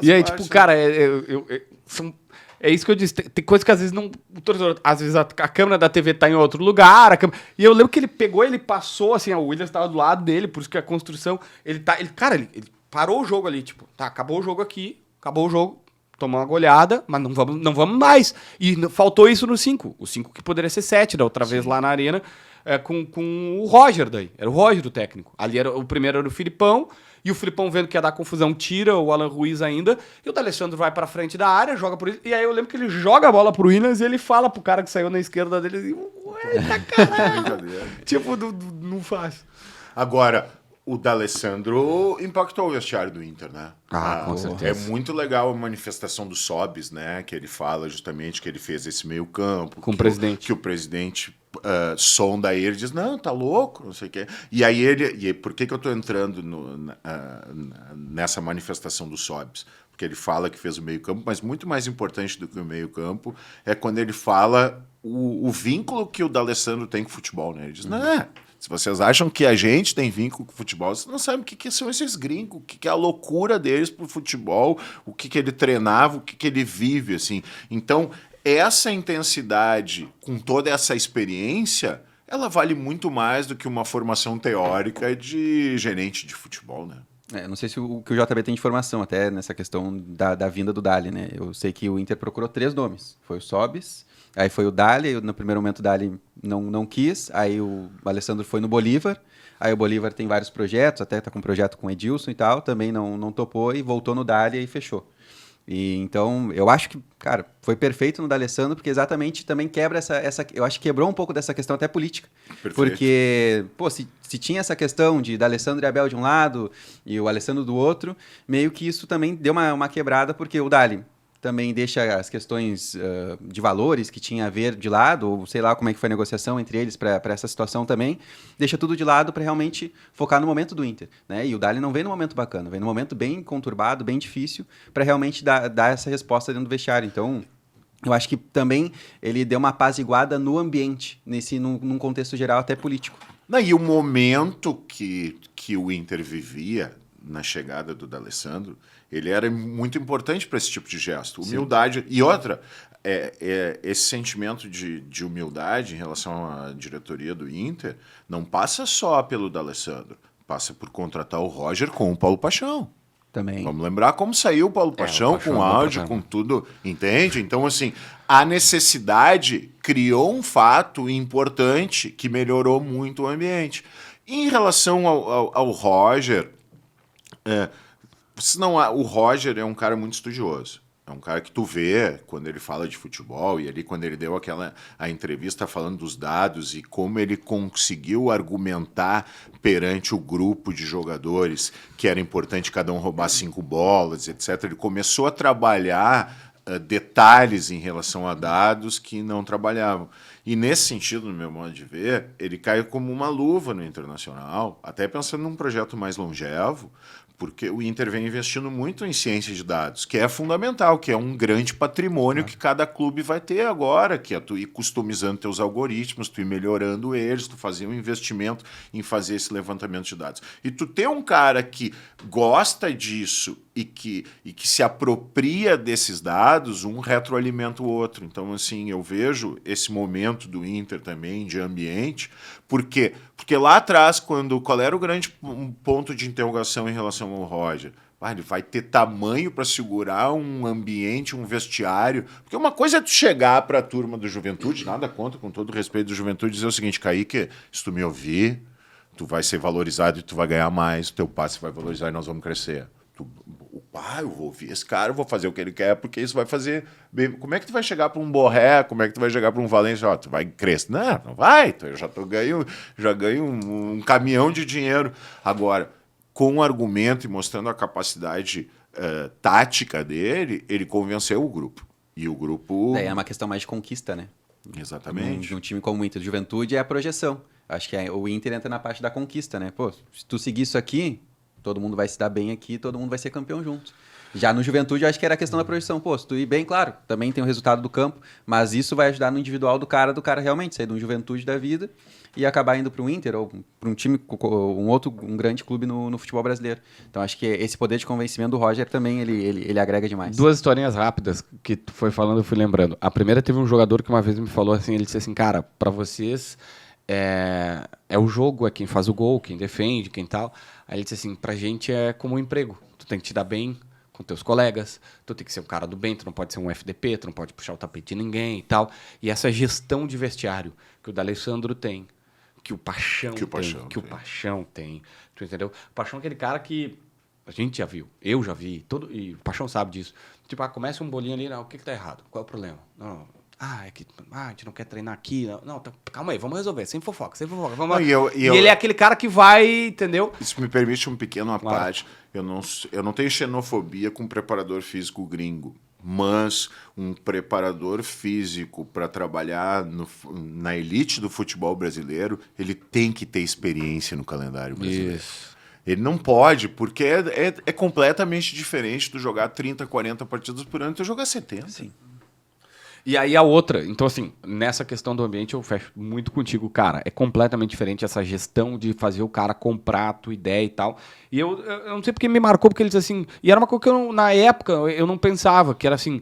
e aí, tipo, cara, é isso que eu disse. Tem coisa que às vezes não. O torcedor, às vezes a câmera da TV tá em outro lugar. E eu lembro que ele pegou, ele passou, assim, o Williams tava do lado dele, por isso que a construção. Ele parou o jogo ali, tipo, tá, acabou o jogo aqui, acabou o jogo. Tomou uma goleada, mas não vamos mais. E faltou isso no 5. O 5 que poderia ser 7, da outra vez lá na Arena, com o Roger daí. Era o Roger o técnico. Ali o primeiro era o Filipão, e o Filipão vendo que ia dar confusão, tira o Alan Ruiz ainda, e o D'Alessandro vai pra frente da área, joga por isso. E aí eu lembro que ele joga a bola pro Williams e ele fala pro cara que saiu na esquerda dele assim, ué, caralho. Tipo, não faz. Agora, o D'Alessandro impactou o vestiário do Inter, né? Com certeza. É muito legal a manifestação do Sobis, né? Que ele fala justamente que ele fez esse meio campo. Com o presidente. Que o presidente sonda ele, diz, não, tá louco, não sei o quê. E aí por que eu tô entrando nessa manifestação do Sobs? Porque ele fala que fez o meio-campo, mas muito mais importante do que o meio-campo é quando ele fala o vínculo que o D'Alessandro tem com o futebol, né? Ele diz, não, se vocês acham que a gente tem vínculo com o futebol, vocês não sabem o que são esses gringos, o que é a loucura deles pro futebol, o que ele treinava, o que ele vive, assim. Então, essa intensidade, com toda essa experiência, ela vale muito mais do que uma formação teórica de gerente de futebol, né? Não sei se o que o JB tem de informação até nessa questão da vinda do Dali, né? Eu sei que o Inter procurou 3 nomes. Foi o Sobis, aí foi o Dali, no primeiro momento o Dali não quis, aí o Alessandro foi no Bolívar, aí o Bolívar tem vários projetos, até tá com um projeto com o Edilson e tal, também não topou e voltou no Dali e fechou. E então, eu acho que, cara, foi perfeito no D'Alessandro, porque exatamente também quebra eu acho que quebrou um pouco dessa questão até política. Perfeito. Porque, pô, se tinha essa questão de D'Alessandro e Abel de um lado e o Alessandro do outro, meio que isso também deu uma quebrada, porque o Dali também deixa as questões de valores que tinha a ver de lado, ou sei lá como é que foi a negociação entre eles para essa situação também, deixa tudo de lado para realmente focar no momento do Inter, né? E o Dali não vem no momento bacana, vem no momento bem conturbado, bem difícil, para realmente dar essa resposta dentro do vestiário. Então, eu acho que também ele deu uma apaziguada no ambiente, num contexto geral até político. E o momento que o Inter vivia na chegada do D'Alessandro, ele era muito importante para esse tipo de gesto. Humildade. Sim. E outra, esse sentimento de humildade em relação à diretoria do Inter não passa só pelo D'Alessandro, passa por contratar o Roger com o Paulo Paixão. Também. Vamos lembrar como saiu o Paulo Paixão, com áudio, com tudo, entende? Então, assim, a necessidade criou um fato importante que melhorou muito o ambiente. Em relação ao Roger... o Roger é um cara muito estudioso. É um cara que tu vê quando ele fala de futebol e ali quando ele deu a entrevista falando dos dados e como ele conseguiu argumentar perante o grupo de jogadores que era importante cada um roubar 5 bolas, etc. Ele começou a trabalhar detalhes em relação a dados que não trabalhavam. E nesse sentido, no meu modo de ver, ele caiu como uma luva no Internacional, até pensando num projeto mais longevo, porque o Inter vem investindo muito em ciência de dados, que é fundamental, que é um grande patrimônio que cada clube vai ter agora, que é tu ir customizando teus algoritmos, tu ir melhorando eles, tu fazer um investimento em fazer esse levantamento de dados. E tu ter um cara que gosta disso e que se apropria desses dados, um retroalimenta o outro. Então, assim, eu vejo esse momento do Inter também de ambiente, porque lá atrás, qual era o grande ponto de interrogação em relação ao Roger? Ele vai ter tamanho para segurar um ambiente, um vestiário. Porque uma coisa é tu chegar para a turma do Juventude, nada contra, com todo o respeito do Juventude, dizer o seguinte, Kaique, se tu me ouvir, tu vai ser valorizado e tu vai ganhar mais, o teu passe vai valorizar e nós vamos crescer. Eu vou ouvir esse cara, eu vou fazer o que ele quer, porque isso vai fazer bem. Como é que tu vai chegar para um Borré? Como é que tu vai chegar para um Valência? Tu vai crescer? Não vai. Eu já ganho um caminhão de dinheiro. Agora, com o argumento e mostrando a capacidade tática dele, ele convenceu o grupo. E o grupo... É uma questão mais de conquista, né? Exatamente. Um time como o Inter de Juventude é a projeção. Acho que o Inter entra na parte da conquista, né? Pô, se tu seguir isso aqui... Todo mundo vai se dar bem aqui, todo mundo vai ser campeão junto. Já no Juventude, eu acho que era a questão da projeção. Pô, se tu ir bem, claro, também tem o resultado do campo, mas isso vai ajudar no individual do cara realmente sair de um Juventude da vida e acabar indo para um Inter ou para um time, um grande clube no futebol brasileiro. Então, acho que esse poder de convencimento do Roger também, ele agrega demais. 2 historinhas rápidas que tu foi falando, eu fui lembrando. A primeira, teve um jogador que uma vez me falou assim, ele disse assim, cara, para vocês... É o jogo, é quem faz o gol, quem defende, quem tal. Aí ele disse assim, pra gente é como um emprego. Tu tem que te dar bem com teus colegas, tu tem que ser um cara do bem, tu não pode ser um FDP, tu não pode puxar o tapete de ninguém e tal. E essa gestão de vestiário que o D'Alessandro tem, que o Paixão tem, tu entendeu? O Paixão é aquele cara que a gente já viu, eu já vi, e o Paixão sabe disso. Tipo, começa um bolinho ali, o que tá errado? Qual é o problema? Não. É que a gente não quer treinar aqui. Não, calma aí, vamos resolver, sem fofoca. Vamos... E ele é aquele cara que vai, entendeu? Isso me permite um pequeno à parte. Eu não tenho xenofobia com preparador físico gringo. Mas um preparador físico para trabalhar na elite do futebol brasileiro, ele tem que ter experiência no calendário brasileiro. Isso. Ele não pode, porque é completamente diferente do jogar 30, 40 partidas por ano e tu jogar 70. Sim. E aí a outra, então assim, nessa questão do ambiente eu fecho muito contigo, cara, é completamente diferente essa gestão de fazer o cara comprar a tua ideia e tal, e eu não sei porque me marcou, porque ele disse assim, e era uma coisa que na época eu não pensava, que era assim,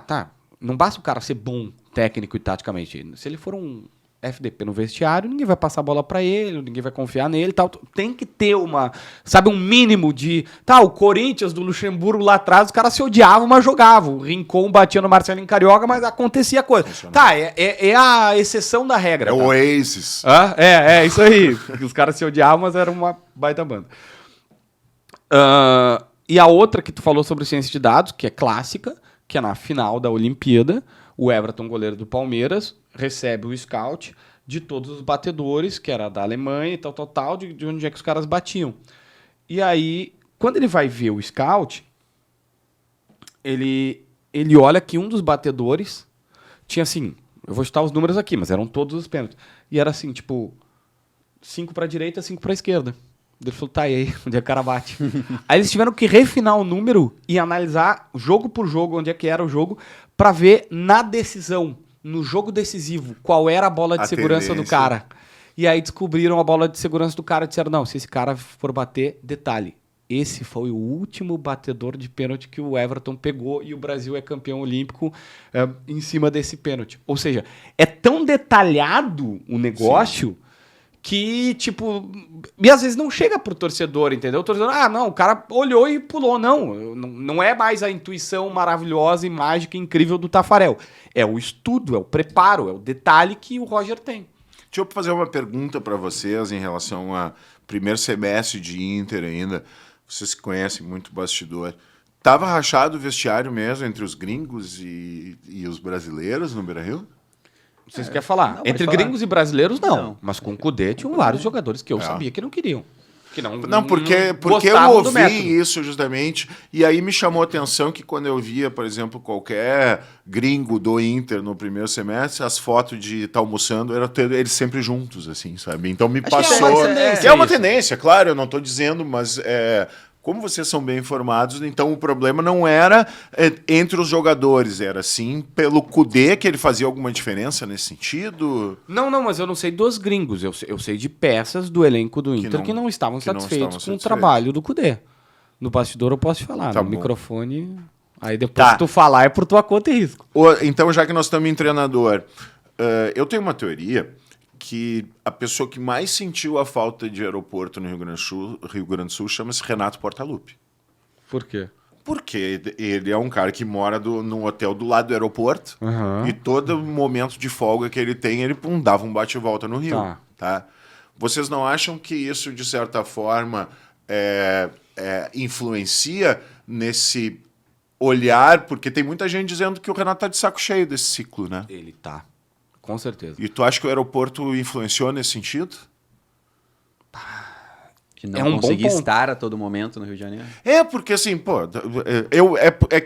tá, não basta o cara ser bom técnico e taticamente, se ele for um FDP no vestiário, ninguém vai passar a bola pra ele, ninguém vai confiar nele e tal. Tem que ter um mínimo de... o Corinthians do Luxemburgo lá atrás, os caras se odiavam, mas jogavam. O Rincon batia no Marcelinho Carioca, mas acontecia coisa. É a exceção da regra. É o Oasis. É isso aí. Os caras se odiavam, mas era uma baita banda. E a outra que tu falou sobre ciência de dados, que é clássica, que é na final da Olimpíada, o Everton, goleiro do Palmeiras, recebe o scout de todos os batedores, que era da Alemanha e tal, de onde é que os caras batiam. E aí, quando ele vai ver o scout, ele olha que um dos batedores tinha assim, eu vou chutar os números aqui, mas eram todos os pênaltis. E era assim, tipo, 5 para a direita, 5 para a esquerda. Ele falou, e aí, onde é que o cara bate? Aí eles tiveram que refinar o número e analisar jogo por jogo, onde é que era o jogo, para ver na decisão, no jogo decisivo, qual era a bola de segurança do cara. E aí descobriram a bola de segurança do cara e disseram, não, se esse cara for bater, detalhe, esse foi o último batedor de pênalti que o Everton pegou e o Brasil é campeão olímpico em cima desse pênalti. Ou seja, é tão detalhado o negócio... Sim. Que, tipo, e às vezes não chega pro torcedor, entendeu? O torcedor, não, o cara olhou e pulou. Não é mais a intuição maravilhosa e mágica e incrível do Tafarel. É o estudo, é o preparo, é o detalhe que o Roger tem. Deixa eu fazer uma pergunta para vocês em relação ao primeiro semestre de Inter ainda. Vocês que conhecem muito o bastidor. Tava rachado o vestiário mesmo entre os gringos e os brasileiros no Beira-Rio? Vocês querem falar? Entre gringos e brasileiros, não. Mas com o Cudê tinham vários jogadores que eu sabia que não queriam. Que porque eu ouvi isso justamente, e aí me chamou a atenção que quando eu via, por exemplo, qualquer gringo do Inter no primeiro semestre, as fotos de estar almoçando eram eles sempre juntos, assim, sabe? Então me passou... É uma tendência, claro, eu não estou dizendo, mas... Como vocês são bem informados, então o problema não era entre os jogadores, era sim pelo Cudê que ele fazia alguma diferença nesse sentido? Não, mas eu não sei dos gringos, eu sei de peças do elenco do Inter que não estavam satisfeitos com o trabalho do Cudê. No bastidor eu posso te falar, no microfone, aí depois que tu falar é por tua conta e risco. Então já que nós estamos em treinador, eu tenho uma teoria que a pessoa que mais sentiu a falta de aeroporto no Rio Grande do Sul chama-se Renato Portaluppi. Por quê? Porque ele é um cara que mora num hotel do lado do aeroporto e todo momento de folga que ele tem, ele dava um bate e volta no Rio. Tá? Vocês não acham que isso, de certa forma, influencia nesse olhar? Porque tem muita gente dizendo que o Renato tá de saco cheio desse ciclo, né? Ele tá. Com certeza. E tu acha que o aeroporto influenciou nesse sentido? Que não conseguir estar a todo momento no Rio de Janeiro? Porque assim,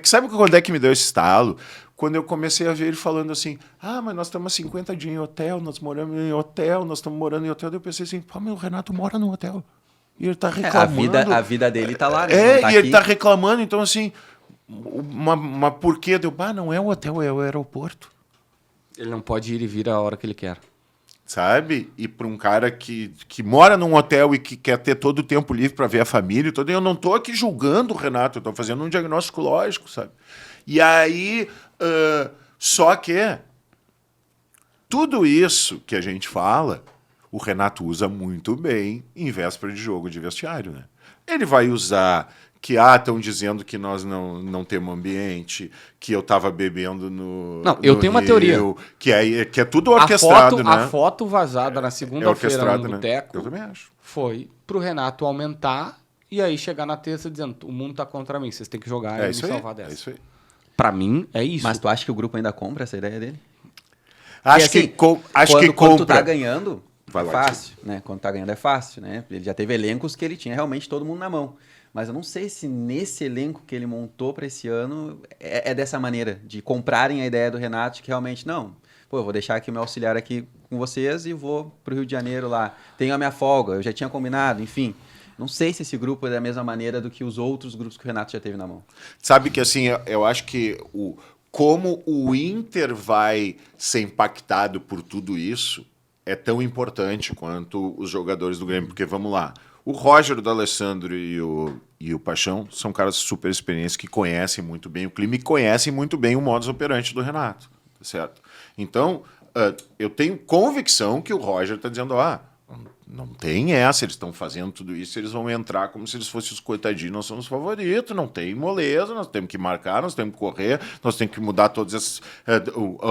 sabe quando é que me deu esse estalo? Quando eu comecei a ver ele falando assim, mas nós estamos 50 dias em hotel, nós moramos em hotel, nós estamos morando em hotel. Daí eu pensei assim, o Renato mora no hotel. E ele tá reclamando. A vida dele tá lá, né? Ele tá reclamando, então assim, uma porquê? Não é o hotel, é o aeroporto. Ele não pode ir e vir a hora que ele quer. Sabe? E para um cara que mora num hotel e que quer ter todo o tempo livre para ver a família, eu não estou aqui julgando o Renato, eu estou fazendo um diagnóstico lógico, sabe? E aí, só que tudo isso que a gente fala, o Renato usa muito bem em véspera de jogo de vestiário, né? Ele vai usar... que estão dizendo que nós não temos ambiente, que eu estava bebendo no eu tenho uma teoria. Que é tudo orquestrado, né? A foto vazada na segunda-feira no boteco eu também acho. Foi pro Renato aumentar e aí chegar na terça dizendo, o mundo tá contra mim, vocês têm que jogar e me salvar dessa. É isso aí. Pra mim, é isso. Mas tu acha que o grupo ainda compra essa ideia dele? Acho que compra. Quando tu tá ganhando, Vai é lá, fácil, né? Quando tá ganhando é fácil, né? Ele já teve elencos que ele tinha realmente todo mundo na mão. Mas eu não sei se nesse elenco que ele montou para esse ano é dessa maneira, de comprarem a ideia do Renato, que realmente, não, pô, eu vou deixar aqui o meu auxiliar aqui com vocês e vou pro Rio de Janeiro lá. Tenho a minha folga, eu já tinha combinado, enfim. Não sei se esse grupo é da mesma maneira do que os outros grupos que o Renato já teve na mão. Sabe que assim, eu acho que como o Inter vai ser impactado por tudo isso é tão importante quanto os jogadores do Grêmio, porque vamos lá, o Roger, o D'Alessandro e o Paixão são caras super experientes que conhecem muito bem o clima e conhecem muito bem o modus operandi do Renato, tá certo? Então, eu tenho convicção que o Roger está dizendo, não tem essa, eles estão fazendo tudo isso, eles vão entrar como se eles fossem os coitadinhos, nós somos os favoritos, não tem moleza, nós temos que marcar, nós temos que correr, nós temos que mudar todos esses,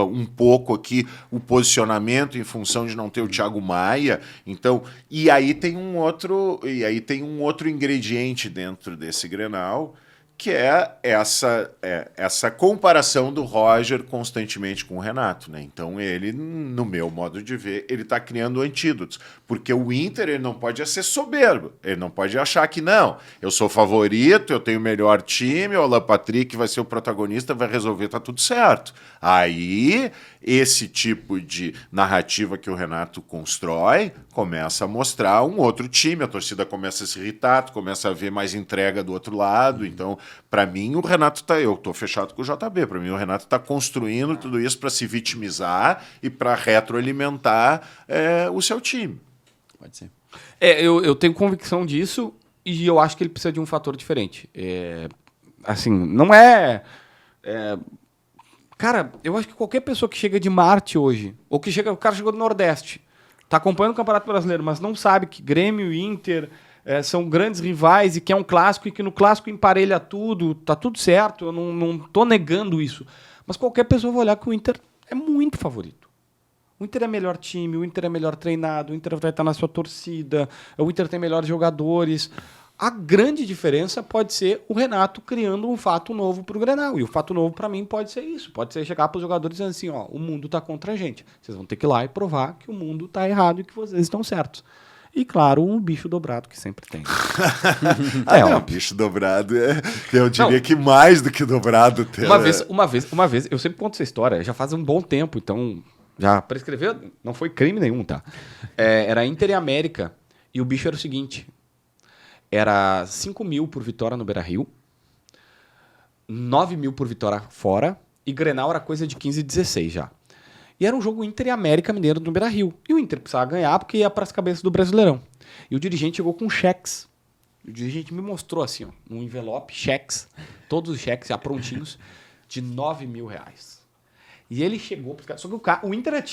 um pouco aqui o posicionamento em função de não ter o Thiago Maia. Então, e aí tem um outro ingrediente dentro desse Grenal, que é essa comparação do Roger constantemente com o Renato, né? Então ele, no meu modo de ver, ele está criando antídotos, porque o Inter ele não pode ser soberbo, ele não pode achar que não, eu sou favorito, eu tenho o melhor time, o Alan Patrick vai ser o protagonista, vai resolver, tá tudo certo. Aí esse tipo de narrativa que o Renato constrói começa a mostrar um outro time, a torcida começa a se irritar, tu começa a ver mais entrega do outro lado. Então, para mim, o Renato eu tô fechado com o JB, para mim o Renato está construindo tudo isso para se vitimizar e para retroalimentar o seu time. Pode ser. Eu tenho convicção disso e eu acho que ele precisa de um fator diferente. Assim, não é... Cara, eu acho que qualquer pessoa que chega de Marte hoje, ou que o cara chegou do Nordeste, tá acompanhando o Campeonato Brasileiro, mas não sabe que Grêmio e Inter são grandes rivais e que é um clássico e que no clássico emparelha tudo, tá tudo certo, eu não tô negando isso. Mas qualquer pessoa vai olhar que o Inter é muito favorito. O Inter é melhor time, o Inter é melhor treinado, o Inter vai estar na sua torcida, o Inter tem melhores jogadores. A grande diferença pode ser o Renato criando um fato novo para o Grenal. E o fato novo, para mim, pode ser isso. Pode ser chegar para os jogadores dizendo assim, o mundo está contra a gente. Vocês vão ter que ir lá e provar que o mundo está errado e que vocês estão certos. E, claro, um bicho dobrado que sempre tem. Não, bicho dobrado eu diria que mais do que dobrado. Uma vez, eu sempre conto essa história, já faz um bom tempo, então já prescreveu, não foi crime nenhum, tá? Era Inter e América, e o bicho era o seguinte... Era 5 mil por vitória no Beira-Rio, 9 mil por vitória fora, e Grenal era coisa de 15 e 16 já. E era um jogo Inter e América Mineiro no Beira-Rio. E o Inter precisava ganhar porque ia para as cabeças do Brasileirão. E o dirigente chegou com cheques. O dirigente me mostrou assim, um envelope, cheques, todos os cheques já prontinhos, de 9 mil reais. E ele chegou... Só que o Inter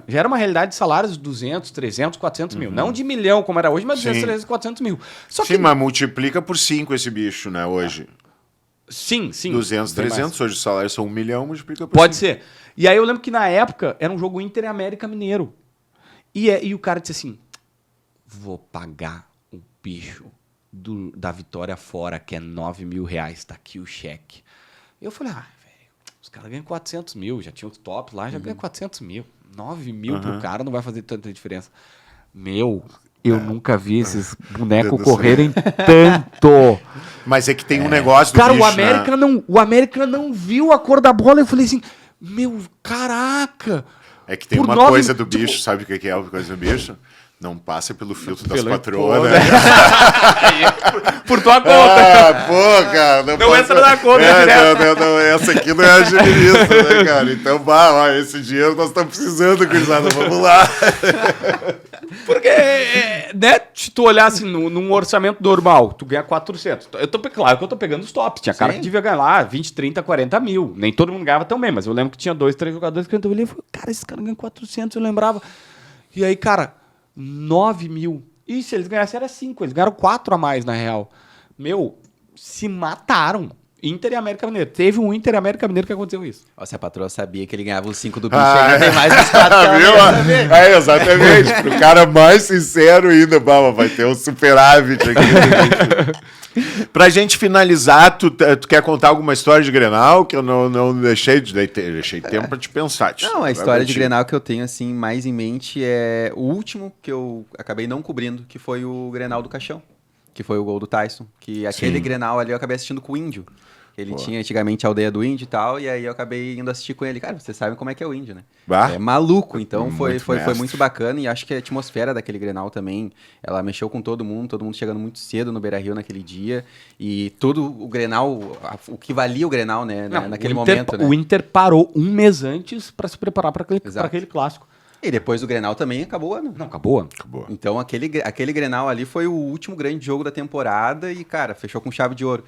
já era uma realidade de salários de 200, 300, 400 mil. Não de milhão como era hoje, mas 200, 300, 400 mil. Mas multiplica por 5 esse bicho, né, hoje. Sim. 200, 300, hoje os salários são 1 milhão, multiplica por Pode 5. ser. E aí eu lembro que na época era um jogo Inter e América Mineiro. E o cara disse assim, vou pagar o bicho da vitória fora, que é 9 mil reais, tá aqui o cheque. Eu falei, os caras ganham 400 mil, já tinha os tops lá, já ganham 400 mil. 9 mil pro cara não vai fazer tanta diferença. Eu nunca vi esses bonecos correrem tanto. Mas é que tem um negócio do cara, bicho, o América não viu a cor da bola. Eu falei assim, caraca. É que tem uma coisa do bicho, sabe o que é a coisa do bicho? Não passa pelo filtro das patroas, né? Por tua conta. Pô, cara. Não entra na conta direto. Não, essa aqui não é a administração, né, cara? Então, esse dinheiro nós estamos precisando, gurizada. Vamos lá. Porque, se tu olhar assim, num orçamento normal, tu ganha 400. Claro que eu tô pegando os tops. Tinha cara que devia ganhar lá 20, 30, 40 mil. Nem todo mundo ganhava tão bem, mas eu lembro que tinha 2, 3 jogadores que eu olhei e falei, cara, esse cara ganha 400, eu lembrava. E aí, cara... 9 mil. E se eles ganhassem era 5. Eles ganharam 4 a mais, na real. Se mataram. Inter e América Mineiro. Teve um Inter e América Mineiro que aconteceu isso. Se a patroa sabia que ele ganhava os 5 do bicho, ainda tem mais os 4 que ela viu? Exatamente. Pro cara mais sincero ainda, vai ter um superávit aqui. Pra gente finalizar, tu quer contar alguma história de Grenal que eu não deixei tempo pra te pensar. Não, a história de Grenal que eu tenho assim mais em mente é o último que eu acabei não cobrindo, que foi o Grenal do Caixão. que foi o gol do Tyson. Que aquele Grenal ali eu acabei assistindo com o Índio. Ele tinha antigamente a aldeia do Índio e tal, e aí eu acabei indo assistir com ele. Cara, vocês sabem como é que é o Índio, né? É maluco, então foi muito bacana, e acho que a atmosfera daquele Grenal também, ela mexeu com todo mundo chegando muito cedo no Beira-Rio naquele dia, e todo o Grenal, o que valia o Grenal, né, naquele momento, né? O Inter parou um mês antes para se preparar para aquele clássico. E depois do Grenal também acabou o ano. Não, acabou. Então aquele Grenal ali foi o último grande jogo da temporada e, cara, fechou com chave de ouro.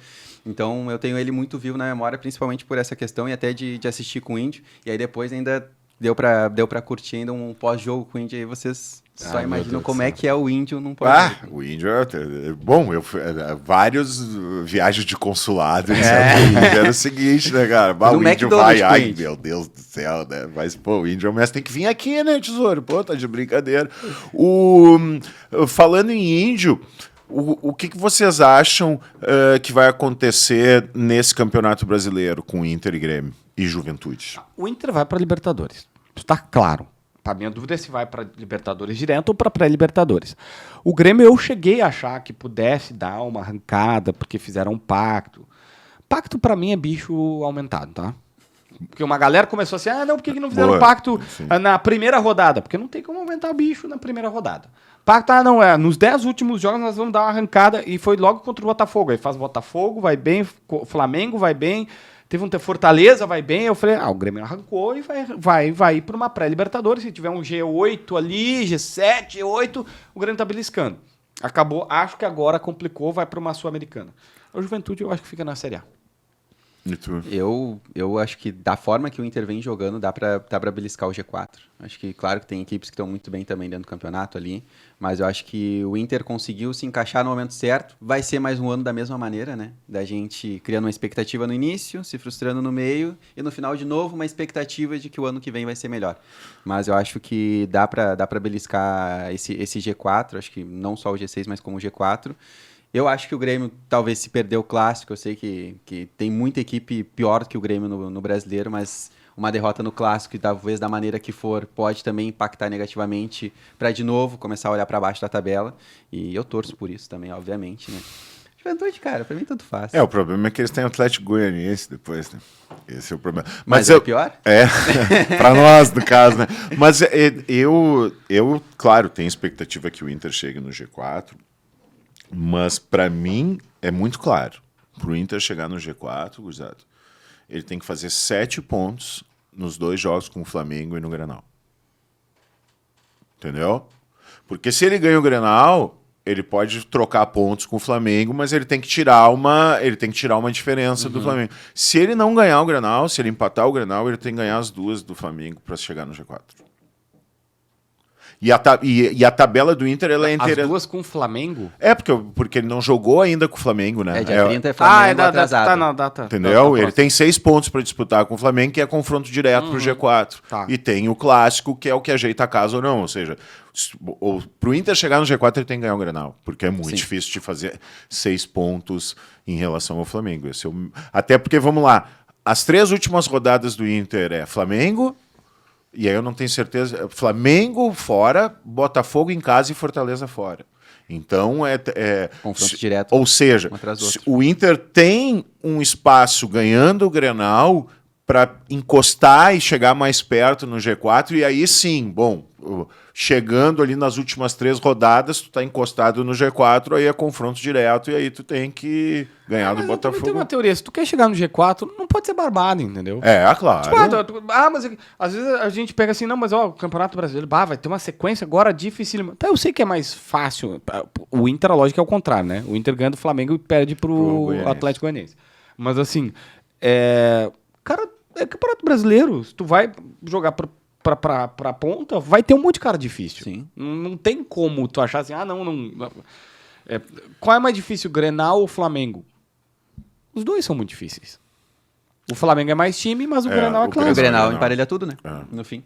Então eu tenho ele muito vivo na memória, principalmente por essa questão e até de assistir com o Índio. E aí depois ainda deu pra curtir ainda um pós-jogo com o Índio. Aí vocês só imaginam como é que é o Índio num pós-jogo. O Índio é bom. Vários viagens de consulado. Era o seguinte, né, cara? O Índio vai, ai, meu Deus do céu, né? Mas, pô, o Índio é o mestre, tem que vir aqui, né, tesouro? Pô, tá de brincadeira. Falando em Índio, o que vocês acham que vai acontecer nesse Campeonato Brasileiro com Inter e Grêmio e Juventude? O Inter vai para Libertadores. Isso tá claro. A minha dúvida é se vai para Libertadores direto ou para pré-Libertadores. O Grêmio eu cheguei a achar que pudesse dar uma arrancada porque fizeram um pacto. Pacto para mim é bicho aumentado, tá? Porque uma galera começou assim, por que não fizeram pacto na primeira rodada? Porque não tem como aumentar bicho na primeira rodada. Pacto, nos 10 últimos jogos nós vamos dar uma arrancada, e foi logo contra o Botafogo. Aí faz Botafogo, vai bem, Flamengo vai bem, teve Fortaleza, vai bem. Eu falei, o Grêmio arrancou e vai ir para uma pré-Libertadores. Se tiver um G8 ali, G7, G8, o Grêmio tá beliscando. Acabou, acho que agora complicou, vai para uma Sul-Americana. A Juventude eu acho que fica na Série A. E tu? Eu acho que da forma que o Inter vem jogando, dá pra beliscar o G4. Acho que, claro que tem equipes que estão muito bem também dentro do campeonato ali, mas eu acho que o Inter conseguiu se encaixar no momento certo. Vai ser mais um ano da mesma maneira, né? Da gente criando uma expectativa no início, se frustrando no meio, e no final, de novo, uma expectativa de que o ano que vem vai ser melhor. Mas eu acho que dá pra beliscar esse G4, acho que não só o G6, mas como o G4. Eu acho que o Grêmio talvez se perdeu o clássico. Eu sei que tem muita equipe pior que o Grêmio no brasileiro, mas uma derrota no clássico, e talvez da maneira que for, pode também impactar negativamente para, de novo, começar a olhar para baixo da tabela. E eu torço por isso também, obviamente, né? Juventude, cara, pra mim tanto faz. O problema é que eles têm Atlético Goianiense depois, né? Esse é o problema. Mas é pior? Pra nós, no caso, né? Mas eu, claro, tenho expectativa que o Inter chegue no G4. Mas, para mim, é muito claro. Para o Inter chegar no G4, gurizada, ele tem que fazer 7 pontos nos 2 jogos com o Flamengo e no Grenal. Entendeu? Porque se ele ganha o Grenal, ele pode trocar pontos com o Flamengo, mas ele tem que tirar uma diferença do Flamengo. Se ele não ganhar o Grenal, se ele empatar o Grenal, ele tem que ganhar as 2 do Flamengo para chegar no G4. E a tabela do Inter, ela é inteira. As 2 com o Flamengo? Porque ele não jogou ainda com o Flamengo, né? Dia 30 é Flamengo atrasado. Data. Entendeu? Ele tem 6 pontos para disputar com o Flamengo, que é confronto direto pro G4. Tá. E tem o clássico, que é o que ajeita a casa ou não. Ou seja, pro Inter chegar no G4, ele tem que ganhar o Grenal. Porque é muito difícil de fazer 6 pontos em relação ao Flamengo. Até porque, vamos lá, as 3 últimas rodadas do Inter é Flamengo. E aí eu não tenho certeza. Flamengo fora, Botafogo em casa e Fortaleza fora. Então confronto direto. Ou seja, o Inter tem um espaço ganhando o Grenal para encostar e chegar mais perto no G4. E aí sim, chegando ali nas últimas 3 rodadas, tu tá encostado no G4, aí é confronto direto, e aí tu tem que ganhar do Botafogo. Tem uma teoria, se tu quer chegar no G4, não pode ser barbado, entendeu? Claro. Mas às vezes a gente pega assim, o Campeonato Brasileiro, vai ter uma sequência agora difícil. Eu sei que é mais fácil. O Inter, a lógica é o contrário, né? O Inter ganha do Flamengo e perde pro Atlético Goianiense. Mas assim, cara, é Campeonato Brasileiro. Se tu vai jogar pra ponta, vai ter um monte de cara difícil. Sim. Não tem como tu achar assim, qual é mais difícil, Grenal ou Flamengo? Os 2 são muito difíceis. O Flamengo é mais time, mas o Grenal é claro. O Grenal emparelha tudo, né? No fim.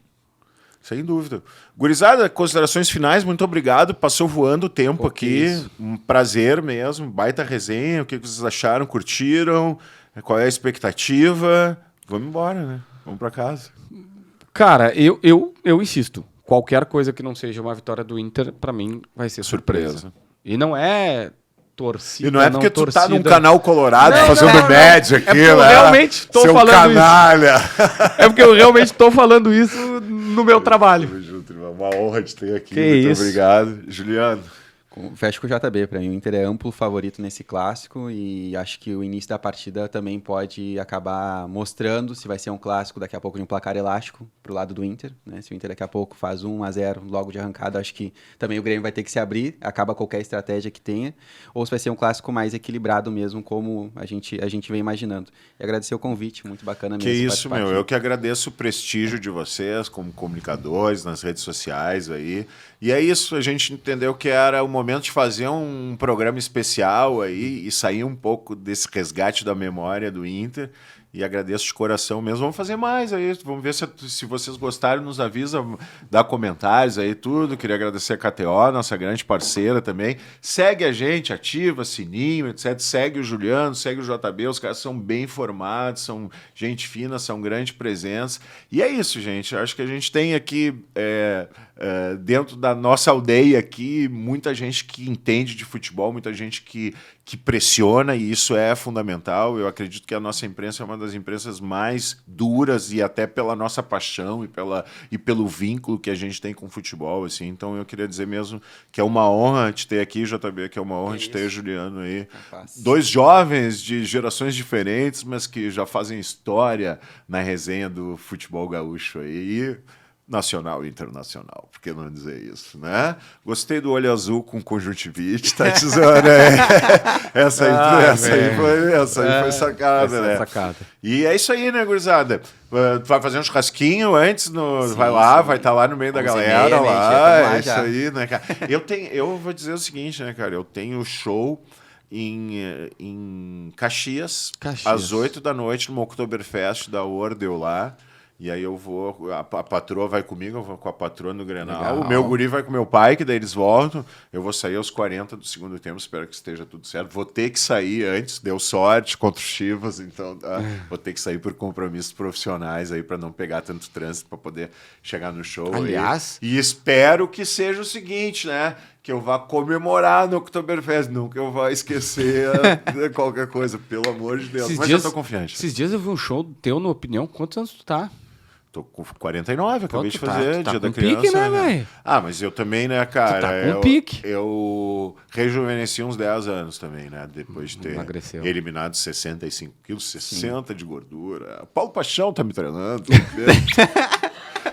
Sem dúvida. Gurizada, considerações finais, muito obrigado. Passou voando o tempo aqui. Isso. Um prazer mesmo. Baita resenha. O que vocês acharam? Curtiram? Qual é a expectativa? Vamos embora, né? Vamos pra casa. Cara, eu insisto. Qualquer coisa que não seja uma vitória do Inter, pra mim, vai ser surpresa. E não é torcida. E não é porque tu torcida. tá num canal colorado Não, fazendo não. média É aqui, porque eu né? realmente tô Seu falando canalha. É porque eu realmente tô falando isso no meu trabalho. Tamo junto, irmão. Uma honra te ter aqui. Que Muito isso. obrigado. Juliano. Fecho com o JB, para mim o Inter é amplo favorito nesse clássico e acho que o início da partida também pode acabar mostrando se vai ser um clássico daqui a pouco de um placar elástico pro lado do Inter, né? Se o Inter daqui a pouco faz 1-0 logo de arrancada, acho que também o Grêmio vai ter que se abrir, acaba qualquer estratégia que tenha, ou se vai ser um clássico mais equilibrado mesmo, como a gente vem imaginando. E agradecer o convite, muito bacana mesmo. Que isso, meu. Eu que agradeço o prestígio de vocês como comunicadores nas redes sociais aí. E é isso, a gente entendeu que era o momento de fazer um programa especial aí e sair um pouco desse resgate da memória do Inter. E agradeço de coração mesmo. Vamos fazer mais aí. Vamos ver se vocês gostaram, nos avisa, dá comentários aí, tudo. Queria agradecer a KTO, nossa grande parceira também. Segue a gente, ativa, sininho, etc. Segue o Juliano, segue o JB. Os caras são bem informados, são gente fina, são grande presença. E é isso, gente. Acho que a gente tem aqui, dentro da nossa aldeia aqui, muita gente que entende de futebol, muita gente que pressiona, e isso é fundamental. Eu acredito que a nossa imprensa é uma das imprensas mais duras, e até pela nossa paixão e pelo vínculo que a gente tem com o futebol, assim. Então eu queria dizer mesmo que é uma honra te ter aqui, JB, que é uma honra te ter o Juliano aí. Dois jovens de gerações diferentes, mas que já fazem história na resenha do futebol gaúcho aí. Nacional e internacional, por que não dizer isso, né? Gostei do olho azul com conjuntivite, tá, tesoura? Essa aí foi sacada, né? Sacada. E é isso aí, né, gurizada? Tu vai fazer um churrasquinho antes, vai lá, vai estar lá no meio da galera, lá, é isso aí, né, cara? Eu vou dizer o seguinte, né, cara? Eu tenho show em Caxias, às 8 da noite, no Oktoberfest da Ordeu lá. E aí eu vou, a patroa vai comigo, eu vou com a patroa no Grenal. Legal. O meu guri vai com meu pai, que daí eles voltam. Eu vou sair aos 40 do segundo tempo, espero que esteja tudo certo. Vou ter que sair antes, deu sorte contra o Chivas, então vou ter que sair por compromissos profissionais aí para não pegar tanto trânsito para poder chegar no show. Aliás... E espero que seja o seguinte, né? Que eu vá comemorar no Oktoberfest, nunca eu vá esquecer qualquer coisa, pelo amor de Deus. Mas eu tô confiante. Esses dias eu vi um show teu, na opinião, quantos anos tu tá? Tô com 49, acabei de fazer, tá dia da com criança. Pique, né, velho? Ah, mas eu também, né, cara? Tu tá com pique. Eu rejuvenesci uns 10 anos também, né? Depois de ter eliminado 65 quilos, 60 de gordura. Paulo Paixão tá me treinando.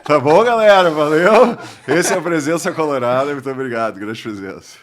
Tá bom, galera? Valeu. Esse é a Presença Colorada. Muito obrigado. Grande presença.